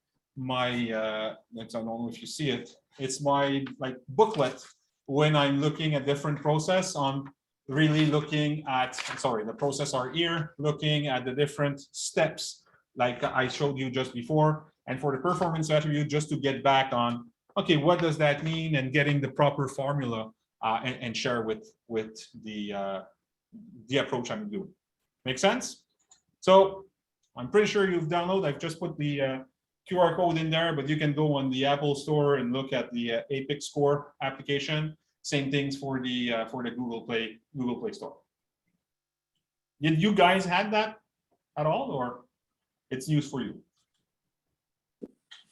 don't know if you see it. It's my booklet when I'm looking at different process on really looking at, the process are here, looking at the different steps like I showed you just before. And for the performance attribute, just to get back on, okay, what does that mean? And getting the proper formula and share with the approach I'm doing. Make sense? So I'm pretty sure you've downloaded, I've just put the QR code in there, but you can go on the Apple Store and look at the Apex SCOR application. Same things for the Google Play Store. Did you guys had that at all, or it's news for you?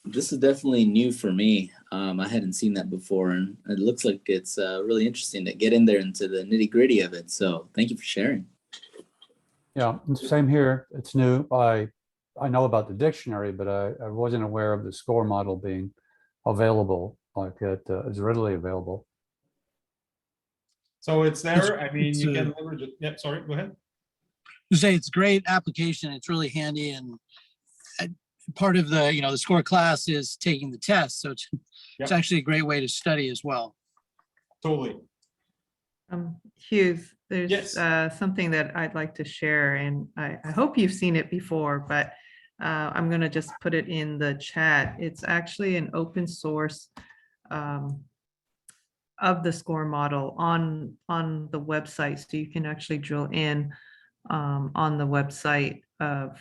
This is definitely new for me. I hadn't seen that before, and it looks like it's really interesting to get in there into the nitty gritty of it. So thank you for sharing. Yeah, and same here. It's new. I know about the dictionary, but I wasn't aware of the SCOR model being available, like it is readily available. So it's there. I mean, it's you a- can leverage it. Yeah, sorry, go ahead. To say it's great application. It's really handy, and part of the the SCOR class is taking the test, so it's Yep. actually a great way to study as well. Totally. Hughes, there's Yes. something that I'd like to share, and I hope you've seen it before, but I'm going to just put it in the chat. It's actually an open source of the SCOR model on the website, so you can actually drill in on the website of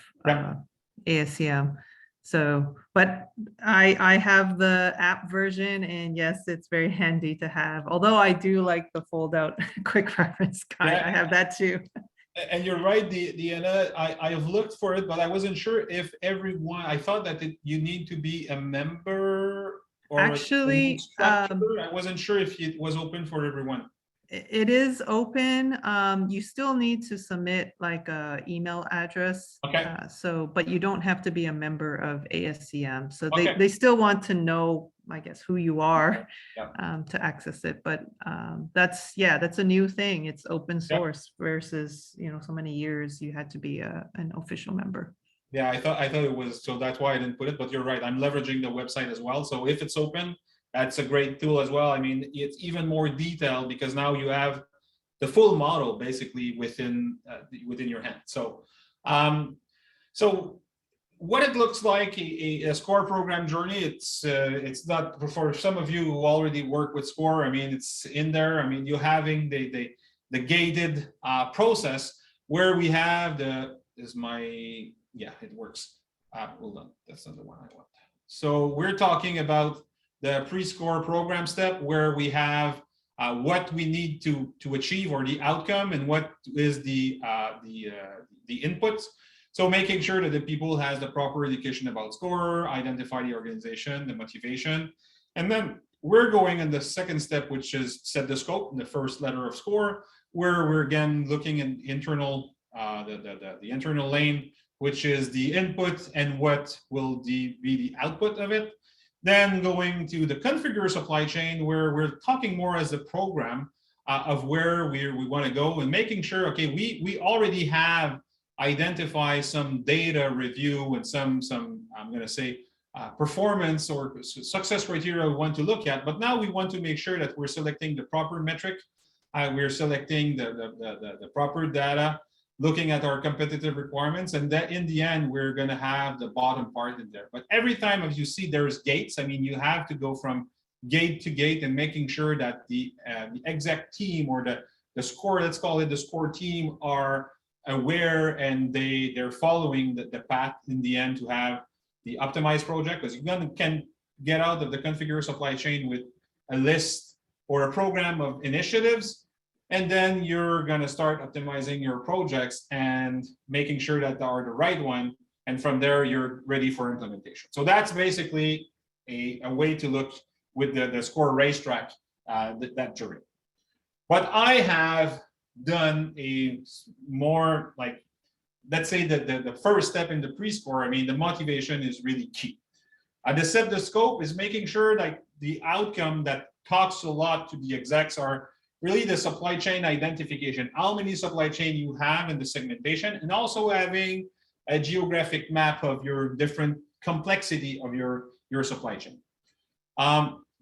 ASCM. So, but I have the app version, and yes, it's very handy to have. Although I do like the fold out quick reference guide. Yeah. I have that too. And you're right, Deanna, I have looked for it, but I wasn't sure if everyone, I thought that you need to be a member or Actually, a structure. I wasn't sure if it was open for everyone. It is open. You still need to submit like a email address. Okay. So, but you don't have to be a member of ASCM. So Okay. they still want to know, I guess, who you are Yeah. to access it. But that's a new thing. It's open source versus, so many years you had to be an official member. Yeah, I thought it was, so that's why I didn't put it, but you're right. I'm leveraging the website as well. So if it's open, that's a great tool as well. I mean, it's even more detailed because now you have the full model basically within your hand. So, so what it looks like a SCOR program journey. It's not for some of you who already work with SCOR. I mean, it's in there. I mean, you're having the gated process where we have it works. Hold on, that's not the one I want. So we're talking about the pre-SCOR program step where we have what we need to achieve or the outcome and what is the inputs. So making sure that the people has the proper education about SCOR, identify the organization, the motivation, and then we're going in the second step, which is set the scope, the first letter of SCOR, where we're again looking in internal the internal lane, which is the input and what will be the output of it. Then going to the configure supply chain, where we're talking more as a program of where we want to go and making sure, okay, we already have identified some data review and some I'm going to say performance or success criteria we want to look at. But now we want to make sure that we're selecting the proper metric. We're selecting the proper data, looking at our competitive requirements, and that in the end, we're going to have the bottom part in there. But every time, as you see, there's gates. I mean, you have to go from gate to gate and making sure that the exec team or the SCOR, let's call it the SCOR team, are aware and they're following the path in the end to have the optimized project, because you can get out of the configure supply chain with a list or a program of initiatives. And then you're going to start optimizing your projects and making sure that they are the right one. And from there, you're ready for implementation. So that's basically a way to look with the SCOR racetrack, that journey. But I have done a more like, let's say that the first step in the pre-SCOR, I mean, the motivation is really key. The set the scope is making sure like the outcome that talks a lot to the execs are really the supply chain identification, how many supply chain you have in the segmentation, and also having a geographic map of your different complexity of your supply chain.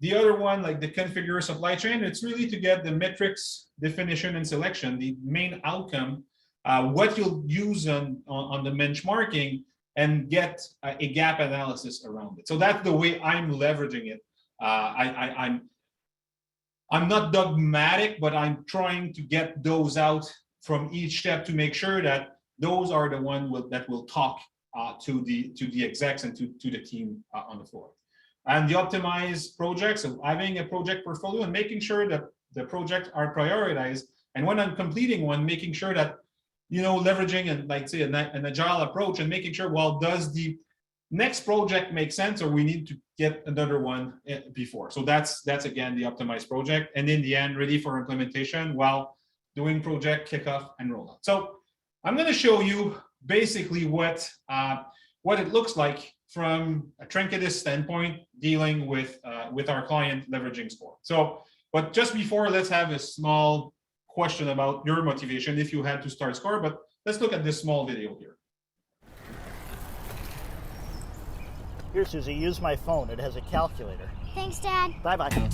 The other one, like the configure supply chain, it's really to get the metrics definition and selection, the main outcome, what you'll use on the benchmarking, and get a gap analysis around it. So that's the way I'm leveraging it. I'm not dogmatic, but I'm trying to get those out from each step to make sure that those are the ones that will talk to the execs and to the team on the floor. And the optimized projects, so having a project portfolio and making sure that the projects are prioritized. And when I'm completing one, making sure that, leveraging and like say an agile approach and making sure, well, does the next project make sense, or we need to get another one before? So that's again the optimized project, and in the end, ready for implementation while doing project kickoff and rollout. So I'm going to show you basically what it looks like from a Trinketist standpoint, dealing with our client leveraging SCOR. So, but just before, let's have a small question about your motivation if you had to start SCOR. But let's look at this small video here. Here, Susie, use my phone. It has a calculator. Thanks, Dad. Bye-bye.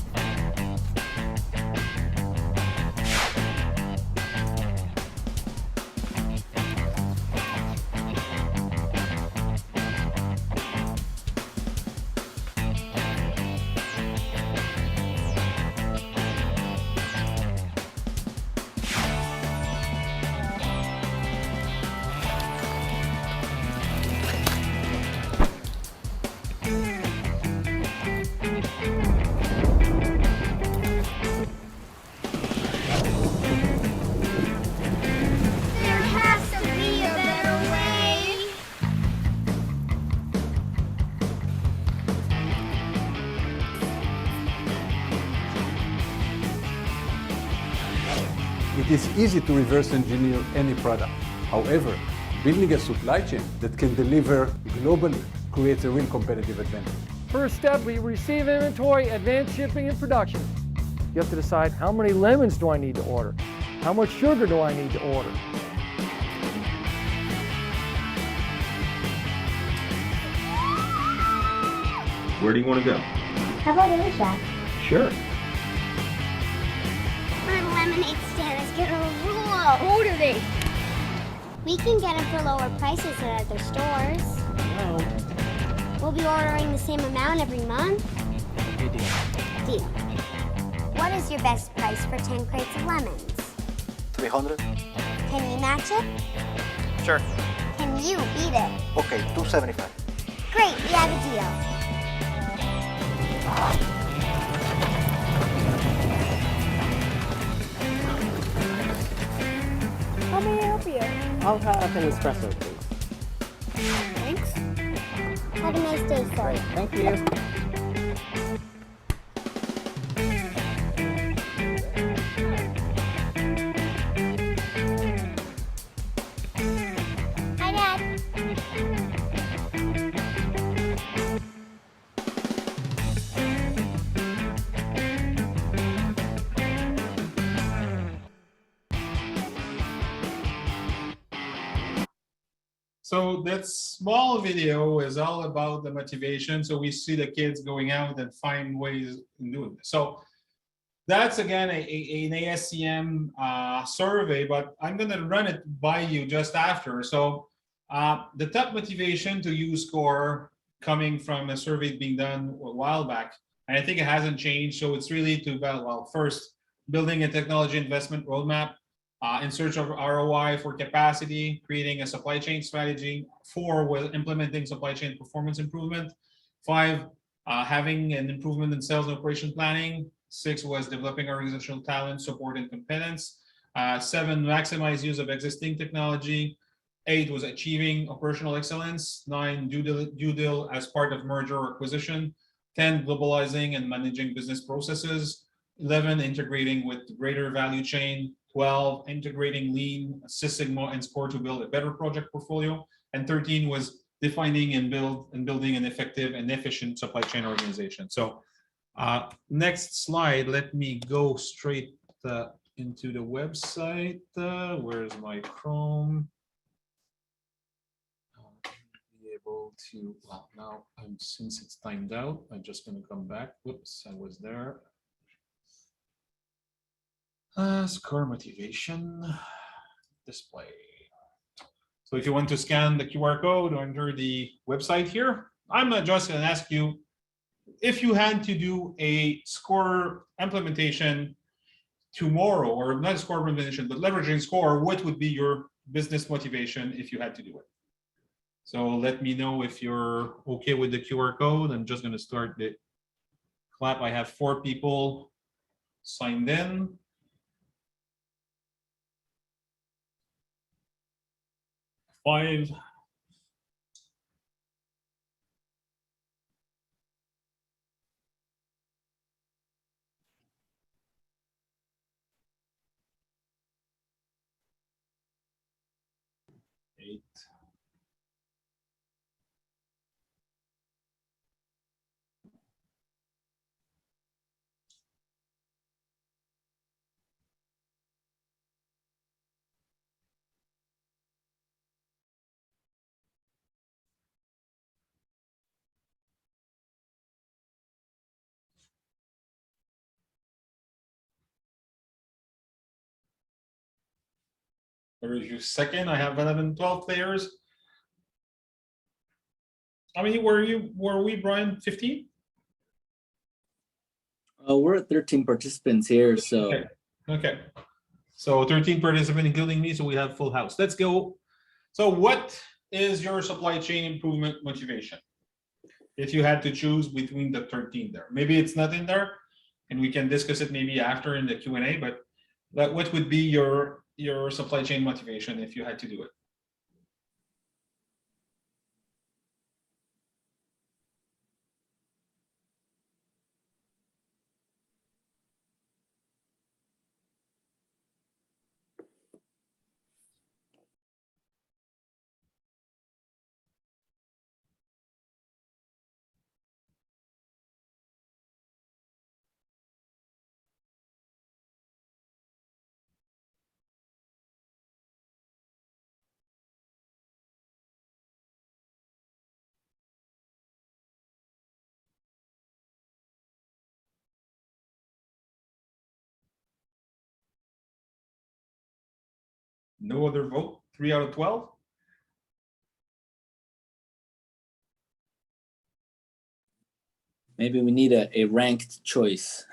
There has to be a better way. It is easy to reverse engineer any product. However, building a supply chain that can deliver globally creates a real competitive advantage. First step, we receive inventory, advance shipping, and production. You have to decide how many lemons do I need to order? How much sugar do I need to order? Where do you want to go? How about in the shack? Sure. My lemonade stand is gonna rule. Order they? We can get them for lower prices than other stores. No. We'll be ordering the same amount every month. Good deal. Deal. What is your best price for 10 crates of lemons? 300? Can you match it? Sure. Can you beat it? Okay, 275. Great, we have a deal. How may I help you? I'll have an espresso, please. Thanks. Have a nice day, sir. Thank you. Hi, Dad. So that small video is all about the motivation. So we see the kids going out and find ways in doing this. So that's again an ASCM survey, but I'm going to run it by you just after. So the top motivation to use SCOR coming from a survey being done a while back, and I think it hasn't changed. So it's really to, well, first, building a technology investment roadmap, in search of ROI for capacity, creating a supply chain strategy. 4 was implementing supply chain performance improvement. 5, having an improvement in sales and operation planning. 6 was developing organizational talent, support, and competence. 7, maximize use of existing technology. 8 was achieving operational excellence. 9, due deal as part of merger or acquisition. 10, globalizing and managing business processes. 11, integrating with greater value chain. 12, integrating Lean, Six Sigma, and SCOR to build a better project portfolio. And 13 was defining and building an effective and efficient supply chain organization. So next slide, let me go straight into the website. Where's my Chrome? Be able to, well, now since it's timed out, I'm just going to come back. Whoops, I was there. SCOR motivation display. So if you want to scan the QR code or enter the website here, I'm just going to ask you if you had to do a SCOR implementation tomorrow, or not a SCOR implementation, but leveraging SCOR, what would be your business motivation if you had to do it? So let me know if you're okay with the QR code. I'm just going to start the clap. I have 4 people signed in. 5. Sweet. There is your second. I have 11, 12 players. How many were we, Brian? 15? We're at 13 participants here, so Okay. Okay. So 13 participants, including me, so we have full house. Let's go. So what is your supply chain improvement motivation? If you had to choose between the 13 there, maybe it's not in there, and we can discuss it maybe after in the Q&A, but what would be your supply chain motivation if you had to do it? No other vote? 3 out of 12? maybe we need a ranked choice.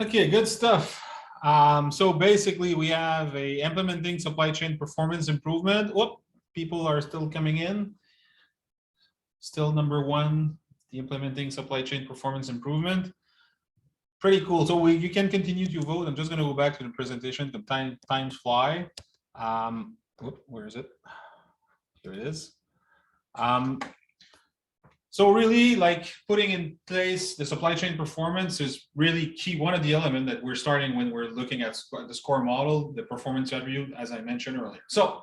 Okay, good stuff. So basically we have a implementing supply chain performance improvement. Whoop, people are still coming in. Still number one, the implementing supply chain performance improvement. Pretty cool. So you can continue to vote. I'm just going to go back to the presentation. The times fly. Where is it? Here it is. So really, like putting in place the supply chain performance is really key. One of the elements that we're starting when we're looking at the SCOR model, the performance attribute, as I mentioned earlier. So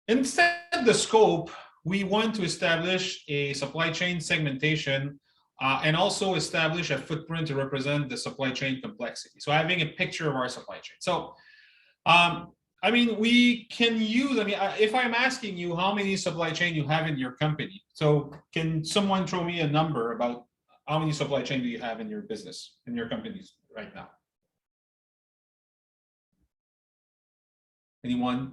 instead of the scope, we want to establish a supply chain segmentation and also establish a footprint to represent the supply chain complexity. So having a picture of our supply chain. So I mean, we can use, I mean, if I'm asking you how many supply chain you have in your company, so can someone throw me a number about how many supply chain do you have in your business, in your companies right now? Anyone?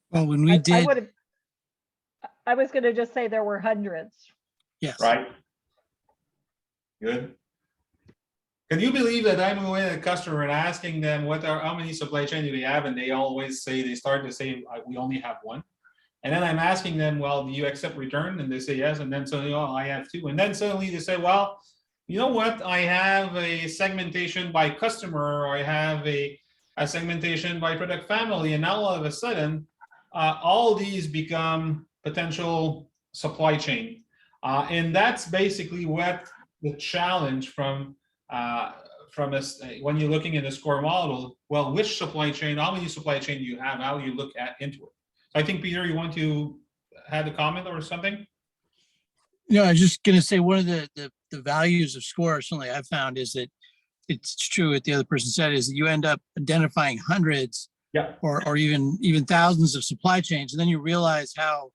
Well, when we I did, would have, I was going to just say there were hundreds. yes. Right. Good. Can you believe that I'm going to a customer and asking them how many supply chain do they have, and they always say, they start to say we only have one, and then I'm asking them, well, do you accept return? And they say yes, and then suddenly, oh, I have two, and then suddenly they say, well, you know what? I have a segmentation by customer, or I have a segmentation by product family, and now all of a sudden, all these become potential supply chain, and that's basically what the challenge from us when you're looking at the SCOR model. Well, which supply chain, how many supply chain do you have, how you look into it? I think, Peter, you want to add a comment or something? No, I was just going to say one of the values of SCOR, certainly I've found, is that it's true what the other person said, is that you end up identifying hundreds or even thousands of supply chains, and then you realize how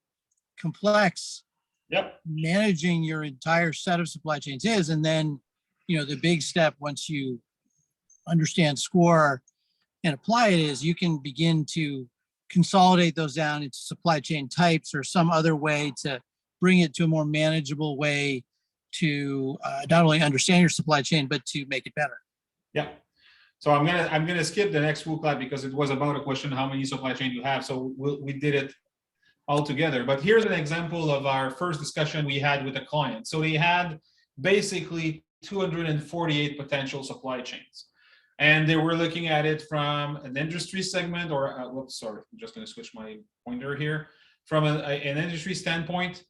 complex managing your entire set of supply chains is. And then, you know, the big step once you understand SCOR and apply it is you can begin to consolidate those down into supply chain types or some other way to bring it to a more manageable way to not only understand your supply chain, but to make it better. Yeah. So I'm gonna skip the next full clap because it was about a question how many supply chain you have. So we did it all together. But here's an example of our first discussion we had with a client. So they had basically 248 potential supply chains. And they were looking at it from an industry segment or, whoops, sorry, I'm just going to switch my pointer here. From an industry standpoint,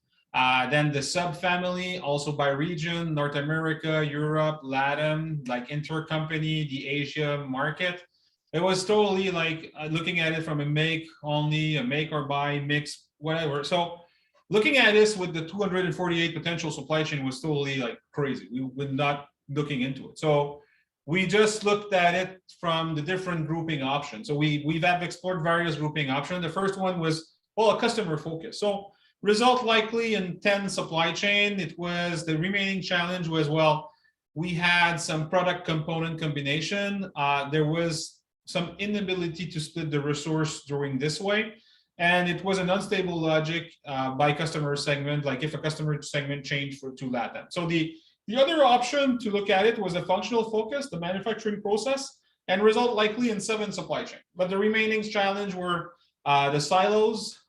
then the subfamily, also by region, North America, Europe, LATAM, like intercompany, the Asia market. It was totally like looking at it from a make only, a make or buy mix, whatever. So looking at this with the 248 potential supply chain was totally like crazy. We were not looking into it. So we just looked at it from the different grouping options. So we've explored various grouping options. The first one was, well, a customer focus. So result likely in 10 supply chain. It was the remaining challenge was, well, we had some product component combination. There was some inability to split the resource during this way. And it was an unstable logic by customer segment, like if a customer segment changed to LATAM. So the other option to look at it was a functional focus, the manufacturing process, and result likely in 7 supply chain. But the remaining challenge were the silos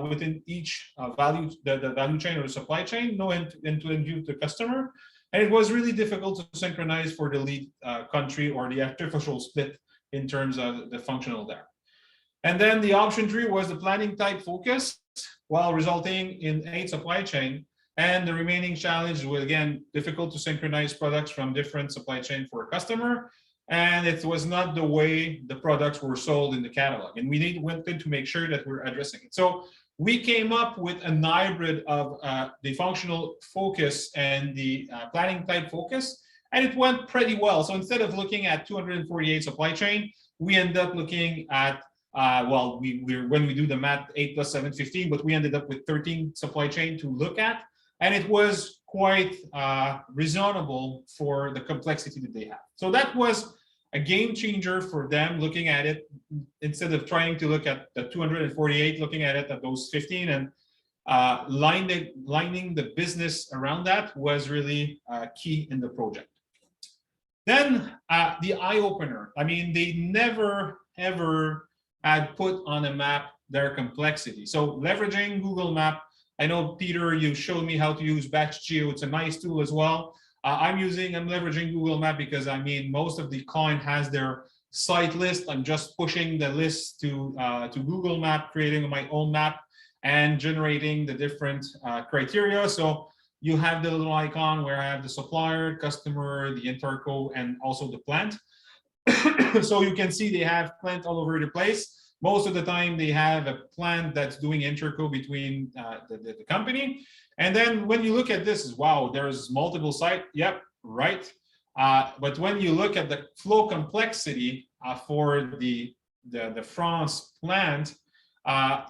within each value, the value chain or the supply chain, no end-to-end view to the customer. And it was really difficult to synchronize for the lead country or the artificial split in terms of the functional there. And then the option 3 was the planning type focus, while resulting in 8 supply chain. And the remaining challenge was, again, difficult to synchronize products from different supply chain for a customer. And it was not the way the products were sold in the catalog. And we wanted to make sure that we're addressing it. So we came up with a hybrid of the functional focus and the planning type focus. And it went pretty well. So instead of looking at 248 supply chain, we ended up looking at well, when we do the math, 8 plus 7, 15, but we ended up with 13 supply chain to look at. And it was quite reasonable for the complexity that they have. So that was a game changer for them looking at it, instead of trying to look at the 248, looking at it at those 15 and lining the business around that was really key in the project. Then the eye opener. I mean, they never, ever had put on a map their complexity. So leveraging Google Map, I know, Peter, you showed me how to use Batch Geo. It's a nice tool as well. I'm leveraging Google Map because, I mean, most of the client has their site list. I'm just pushing the list to Google Map, creating my own map and generating the different criteria. So you have the little icon where I have the supplier, customer, the interco, and also the plant. So you can see they have plant all over the place. Most of the time, they have a plant that's doing interco between the company. And then when you look at this, wow, there's multiple sites. Yep, right. But when you look at the flow complexity for the France plant,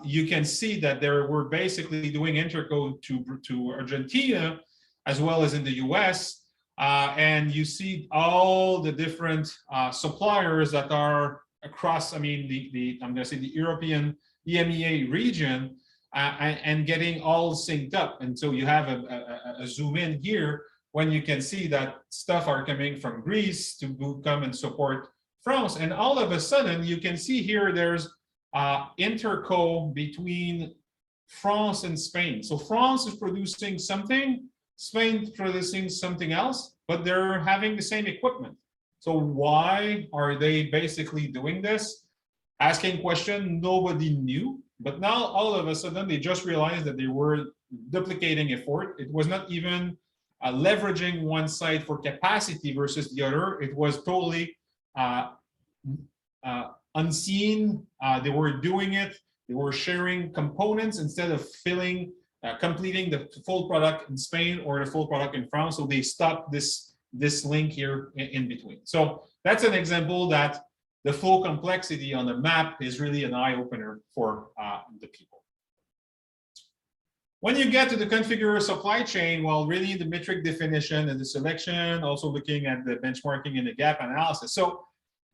you can see that they were basically doing interco to Argentina, as well as in the US. And you see all the different suppliers that are across, I mean, I'm going to say the European EMEA region, and getting all synced up. And so you have a zoom in here when you can see that stuff are coming from Greece to come and support France. And all of a sudden, you can see here there's interco between France and Spain. So France is producing something, Spain is producing something else, but they're having the same equipment. So why are they basically doing this? Asking question, nobody knew. But now all of a sudden, they just realized that they were duplicating effort. It was not even leveraging one site for capacity versus the other. It was totally unseen. They were doing it. They were sharing components instead of completing the full product in Spain or the full product in France. So they stopped this link here in between. So that's an example that the flow complexity on the map is really an eye-opener for the people. When you get to the configure supply chain, well, really the metric definition and the selection, also looking at the benchmarking and the gap analysis. So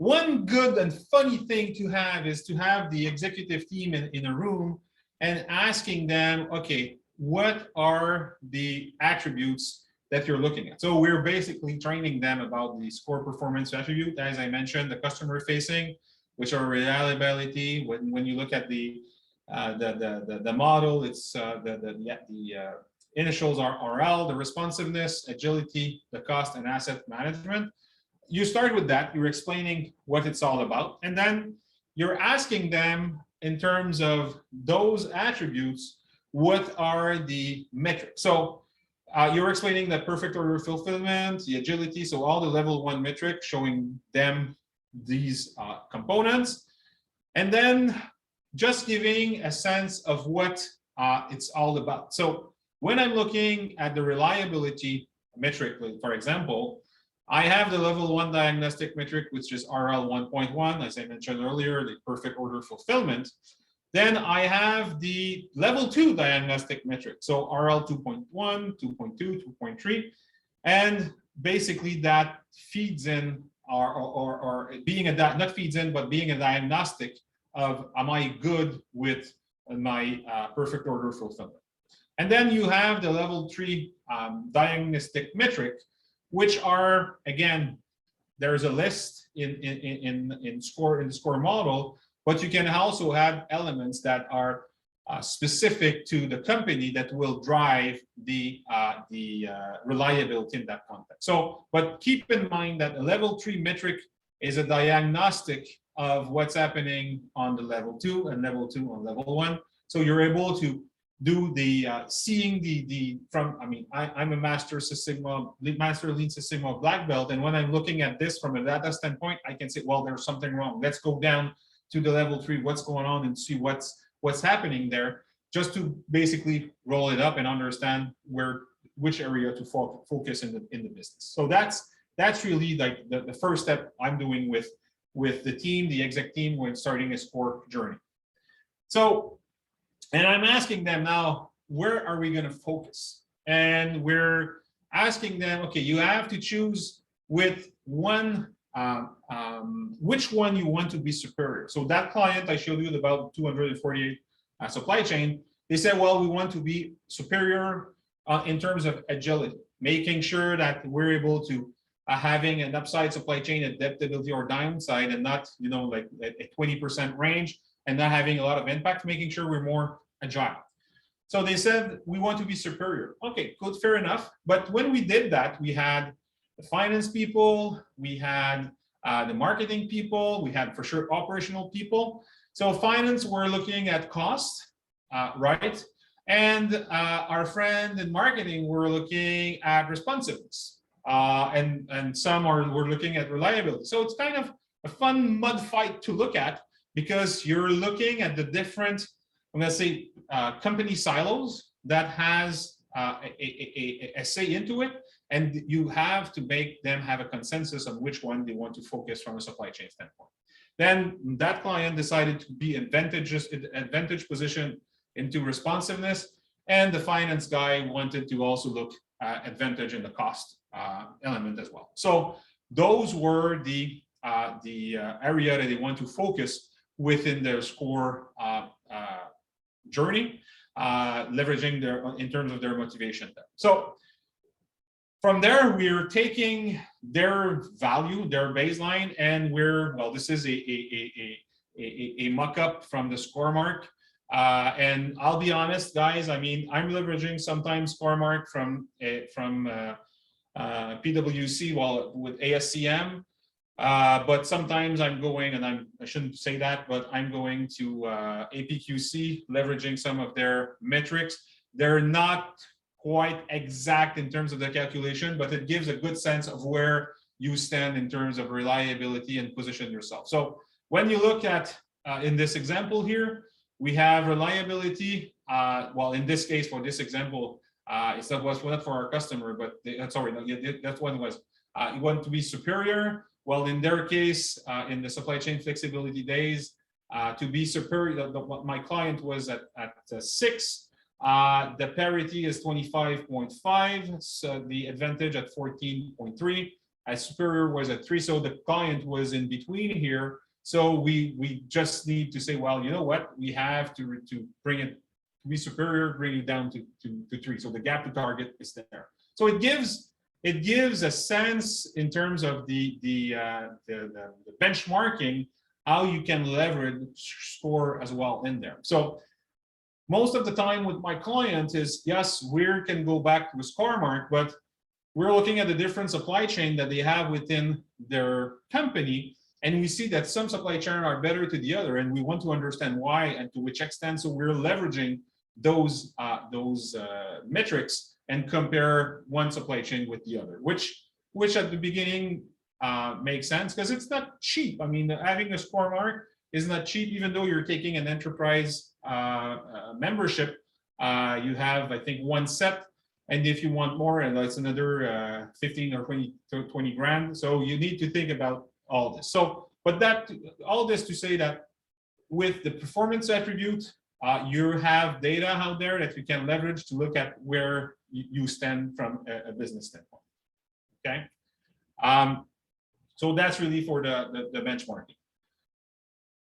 One good and funny thing to have is to have the executive team in a room and asking them, okay, what are the attributes that you're looking at? So we're basically training them about the SCOR performance attribute, as I mentioned, the customer facing, which are reliability. When you look at the model, it's the initials are RL, the responsiveness, agility, the cost, and asset management. You start with that, you're explaining what it's all about, and then you're asking them in terms of those attributes, what are the metrics? So you're explaining the perfect order fulfillment, the agility, so all the level 1 metrics, showing them these components, and then just giving a sense of what it's all about. So when I'm looking at the reliability metric, for example, I have the level 1 diagnostic metric, which is RL 1.1, as I mentioned earlier, the perfect order fulfillment. Then I have the level 2 diagnostic metric, so RL 2.1, 2.2, 2.3, and basically that feeds in, or being a not feeds in, but being a diagnostic of, am I good with my perfect order fulfillment? And then you have the level 3 diagnostic metric, which are, again, there's a list in the SCOR model, but you can also add elements that are specific to the company that will drive the reliability in that context. So, but keep in mind that a level 3 metric is a diagnostic of what's happening on the level 2 and level 2 on level 1. So you're able to do the seeing the from, I mean, I'm a master Lean Six Sigma black belt, and when I'm looking at this from a data standpoint, I can say, well, there's something wrong. Let's go down to the level 3, what's going on, and see what's happening there, just to basically roll it up and understand which area to focus in the business. So that's really like the first step I'm doing with the team, the exec team, when starting a SCOR journey. So, and I'm asking them now, where are we going to focus? And we're asking them, okay, you have to choose with one, which one you want to be superior. So that client I showed you about 248 supply chain, they said, well, we want to be superior in terms of agility, making sure that we're able to having an upside supply chain adaptability or downside, and not, you know, like a 20% range, and not having a lot of impact, making sure we're more agile. So they said, we want to be superior. Okay, good, fair enough. But when we did that, we had the finance people, we had the marketing people, we had for sure operational people. So finance, we're looking at cost, right? And our friend in marketing, we're looking at responsiveness. And some we're looking at reliability. So it's kind of a fun mud fight to look at, because you're looking at the different, I'm going to say, company silos that has a say into it, and you have to make them have a consensus on which one they want to focus from a supply chain standpoint. Then that client decided to be advantage position into responsiveness, and the finance guy wanted to also look at advantage in the cost element as well. So those were the area that they want to focus within their SCOR journey, leveraging in terms of their motivation. So from there, we're taking their value, their baseline, and this is a mock-up from the SCOR mark. And I'll be honest, guys, I mean, I'm leveraging sometimes SCOR mark from PwC with ASCM. But sometimes I'm going, and I shouldn't say that, but I'm going to APQC, leveraging some of their metrics. They're not quite exact in terms of the calculation, but it gives a good sense of where you stand in terms of reliability and position yourself. So when you look at, in this example here, we have reliability. Well, in this case, for this example, it was not for our customer, but sorry, that's what it was. You want to be superior. Well, in their case, in the supply chain flexibility days, to be superior, my client was at 6. The parity is 25.5, so the advantage at 14.3. superior was at 3, so the client was in between here. So we just need to say, well, you know what, we have to bring it to be superior, bring it down to 3. So the gap to target is there. So it gives a sense in terms of the benchmarking, how you can leverage SCOR as well in there. So most of the time with my clients is, yes, we can go back to a SCOR mark, but we're looking at the different supply chain that they have within their company. And we see that some supply chain are better to the other, and we want to understand why and to which extent. So we're leveraging those metrics and compare one supply chain with the other, which at the beginning makes sense because it's not cheap. I mean, having a SCOR mark is not cheap, even though you're taking an enterprise membership. You have, I think, 1 set. And if you want more, and that's another 15 or 20 grand. So you need to think about all this. So, but all this to say that with the performance attribute, you have data out there that you can leverage to look at where you stand from a business standpoint. Okay. So that's really for the benchmarking.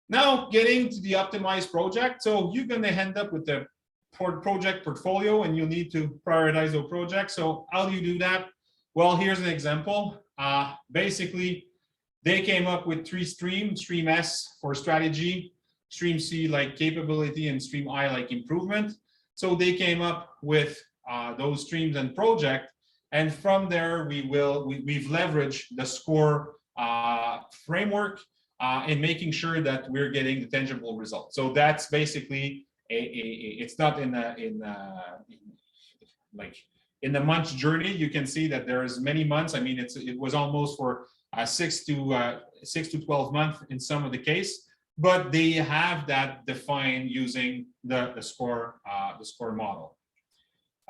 Now getting to the optimized project. So you're going to end up with the project portfolio, and you need to prioritize those projects. So how do you do that? Well, here's an example. Basically, they came up with 3 streams: Stream S for strategy, Stream C like capability, and Stream I like improvement. So they came up with those streams and project, and from there we've leveraged the SCOR framework in making sure that we're getting the tangible results. So that's basically it's not in the month's journey. You can see that there's many months. I mean, it was almost for 6 to 12 months in some of the case, but they have that defined using the SCOR model,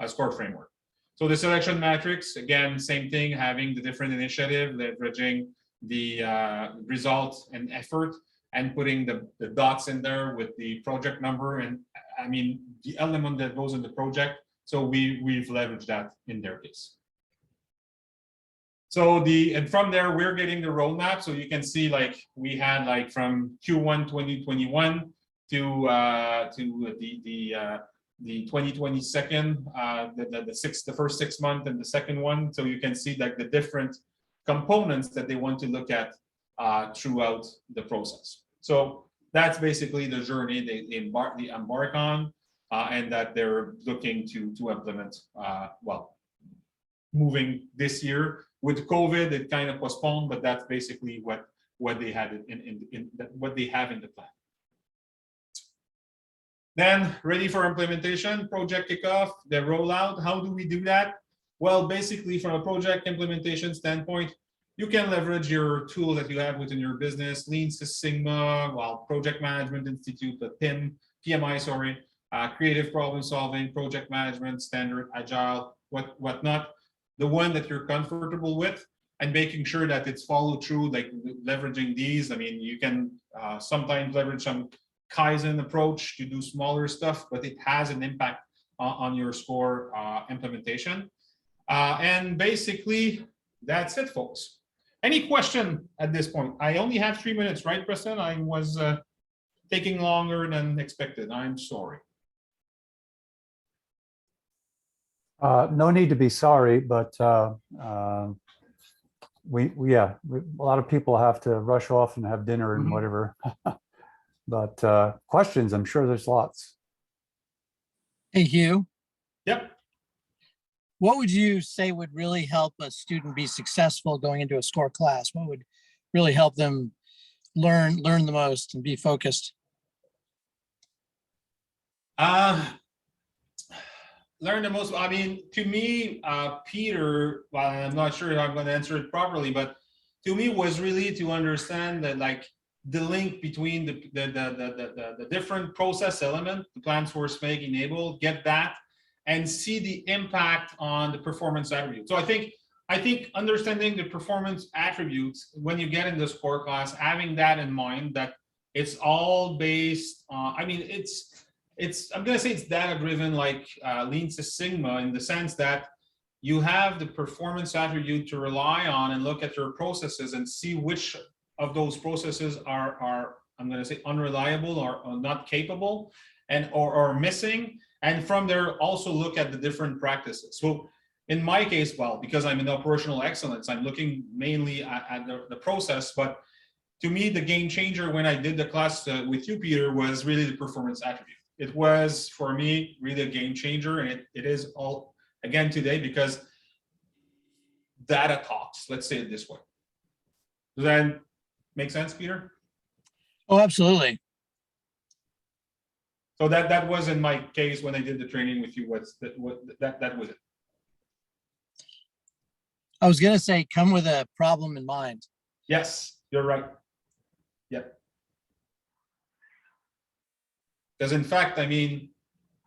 SCOR framework. So the selection matrix, again, same thing, having the different initiative, leveraging the result and effort, and putting the dots in there with the project number, and I mean the element that goes in the project. So we've leveraged that in their case. So and from there we're getting the roadmap. So you can see like we had like from Q1 2021 to the 2022, the first 6 months and the second one. So you can see like the different components that they want to look at throughout the process. So that's basically the journey they embark on, and that they're looking to implement. Well, moving this year with COVID, it kind of postponed, but that's basically what they had what they have in the plan. Then ready for implementation, project kickoff, the rollout. How do we do that? Well, basically from a project implementation standpoint, you can leverage your tool that you have within your business, Lean Six Sigma, Project Management Institute, the PMI, sorry, creative problem solving, project management, standard, agile, whatnot, the one that you're comfortable with, and making sure that it's followed through, like leveraging these. I mean, you can sometimes leverage some Kaizen approach to do smaller stuff, but it has an impact on your SCOR implementation. And basically, that's it, folks. Any question at this point? I only have 3 minutes, right, Preston? I was taking longer than expected. I'm sorry. No need to be sorry, but a lot of people have to rush off and have dinner and whatever. But questions, I'm sure there's lots. Hey, Hugh. Yep. What would you say would really help a student be successful going into a SCOR class? What would really help them learn the most and be focused? Learn the most. I mean, to me, Peter, well, I'm not sure if I'm going to answer it properly, but to me was really to understand that, like, the link between the different process element, the plan, source, make, enable, get that, and see the impact on the performance attribute. So I think understanding the performance attributes when you get in the SCOR class, having that in mind, that it's all based on, I mean, I'm going to say it's data driven, like Lean Six Sigma, in the sense that you have the performance attribute to rely on and look at your processes and see which of those processes are I'm going to say unreliable or not capable or missing. And from there, also look at the different practices. So in my case, well, because I'm in operational excellence, I'm looking mainly at the process. But to me, the game changer when I did the class with you, Peter, was really the performance attribute. It was, for me, really a game changer. And it is all, again, today, because data talks, let's say it this way. Does that make sense, Peter? Oh, absolutely. So that was in my case when I did the training with you. That was it. I was going to say, come with a problem in mind. Yes, you're right. Yep. Because in fact, I mean,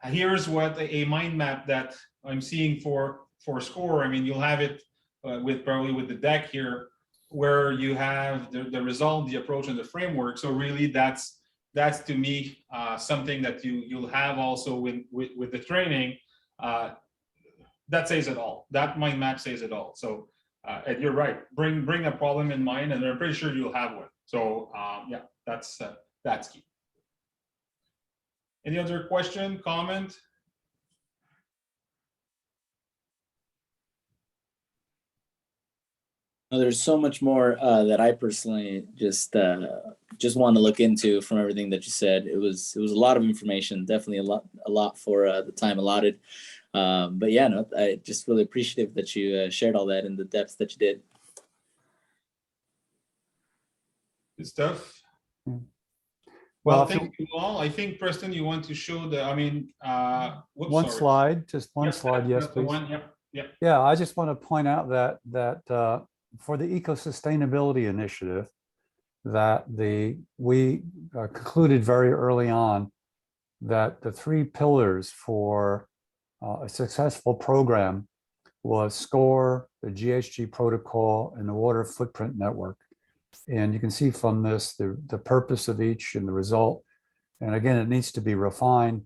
here's what a mind map that I'm seeing for SCOR. I mean, you'll have it probably with the deck here, where you have the result, the approach, and the framework. So really, that's to me something that you'll have also with the training. That says it all. That mind map says it all. So and you're right. Bring a problem in mind, and I'm pretty sure you'll have one. So yeah, that's key. Any other question, comment? There's so much more that I personally just want to look into from everything that you said. It was a lot of information, definitely a lot for the time allotted. But yeah, no, I just really appreciative that you shared all that in the depth that you did. Good stuff. Well, thank you all. I think, Preston, you want to show the, I mean, whoops, one sorry. slide, just one Yep, slide, yes, that's the please. one. Yep. Yeah, I just want to point out that for the eco-sustainability initiative, that we concluded very early on that the 3 pillars for a successful program was SCOR, the GHG protocol, and the water footprint network. And you can see from this the purpose of each and the result. And again, it needs to be refined.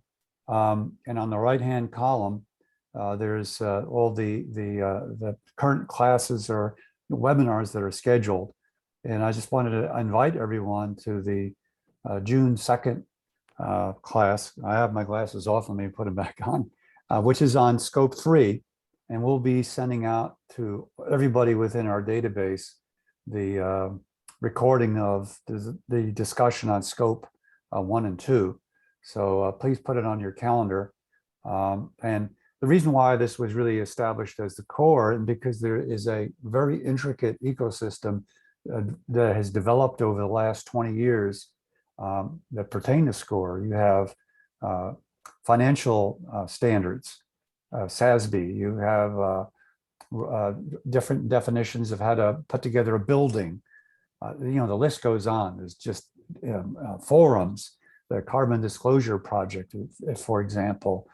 And on the right-hand column, there's all the current classes or webinars that are scheduled. And I just wanted to invite everyone to the June 2nd class. I have my glasses off, let me put them back on, which is on scope 3. And we'll be sending out to everybody within our database the recording of the discussion on scope 1 and 2. So please put it on your calendar. And the reason why this was really established as the core, and because there is a very intricate ecosystem that has developed over the last 20 years that pertain to SCOR. You have financial standards, SASB. You have different definitions of how to put together a building. The list goes on. There's just forums, the Carbon Disclosure Project, for example.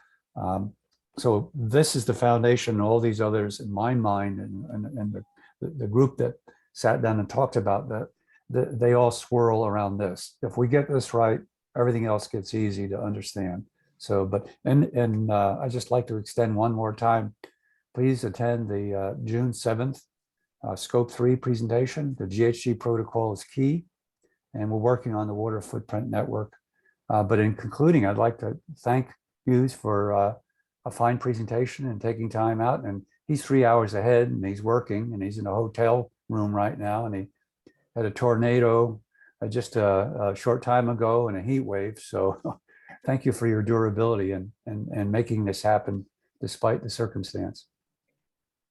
So this is the foundation, all these others in my mind, and the group that sat down and talked about that, they all swirl around this. If we get this right, everything else gets easy to understand. So, but, and I just like to extend one more time, please attend the June 7th Scope 3 presentation. The GHG protocol is key, and we're working on the water footprint network. But in concluding, I'd like to thank Hughes for a fine presentation and taking time out. And he's 3 hours ahead, and he's working, and he's in a hotel room right now, and he had a tornado just a short time ago and a heat wave. So thank you for your durability and making this happen despite the circumstance.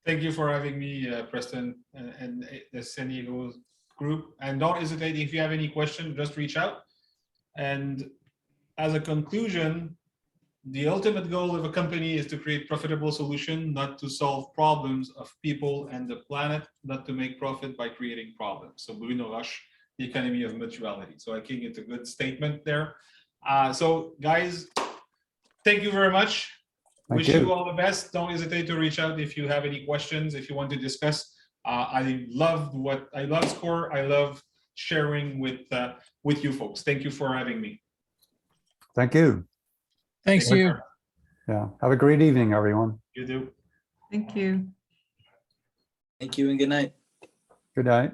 Thank you for having me, Preston, and the San Diego group. And don't hesitate, if you have any questions, just reach out. And as a conclusion, the ultimate goal of a company is to create profitable solutions, not to solve problems of people and the planet, not to make profit by creating problems. So Bruno Roche, the economy of mutuality. So I think it's a good statement there. So guys, thank you very much. Wish you all the best. Don't hesitate to reach out if you have any questions, if you want to discuss. I love SCOR. I love sharing with you folks. Thank you for having me. Thank you. Thanks, you. Yeah. Have a great evening, everyone. You do. Thank you. Thank you and good night. Good night.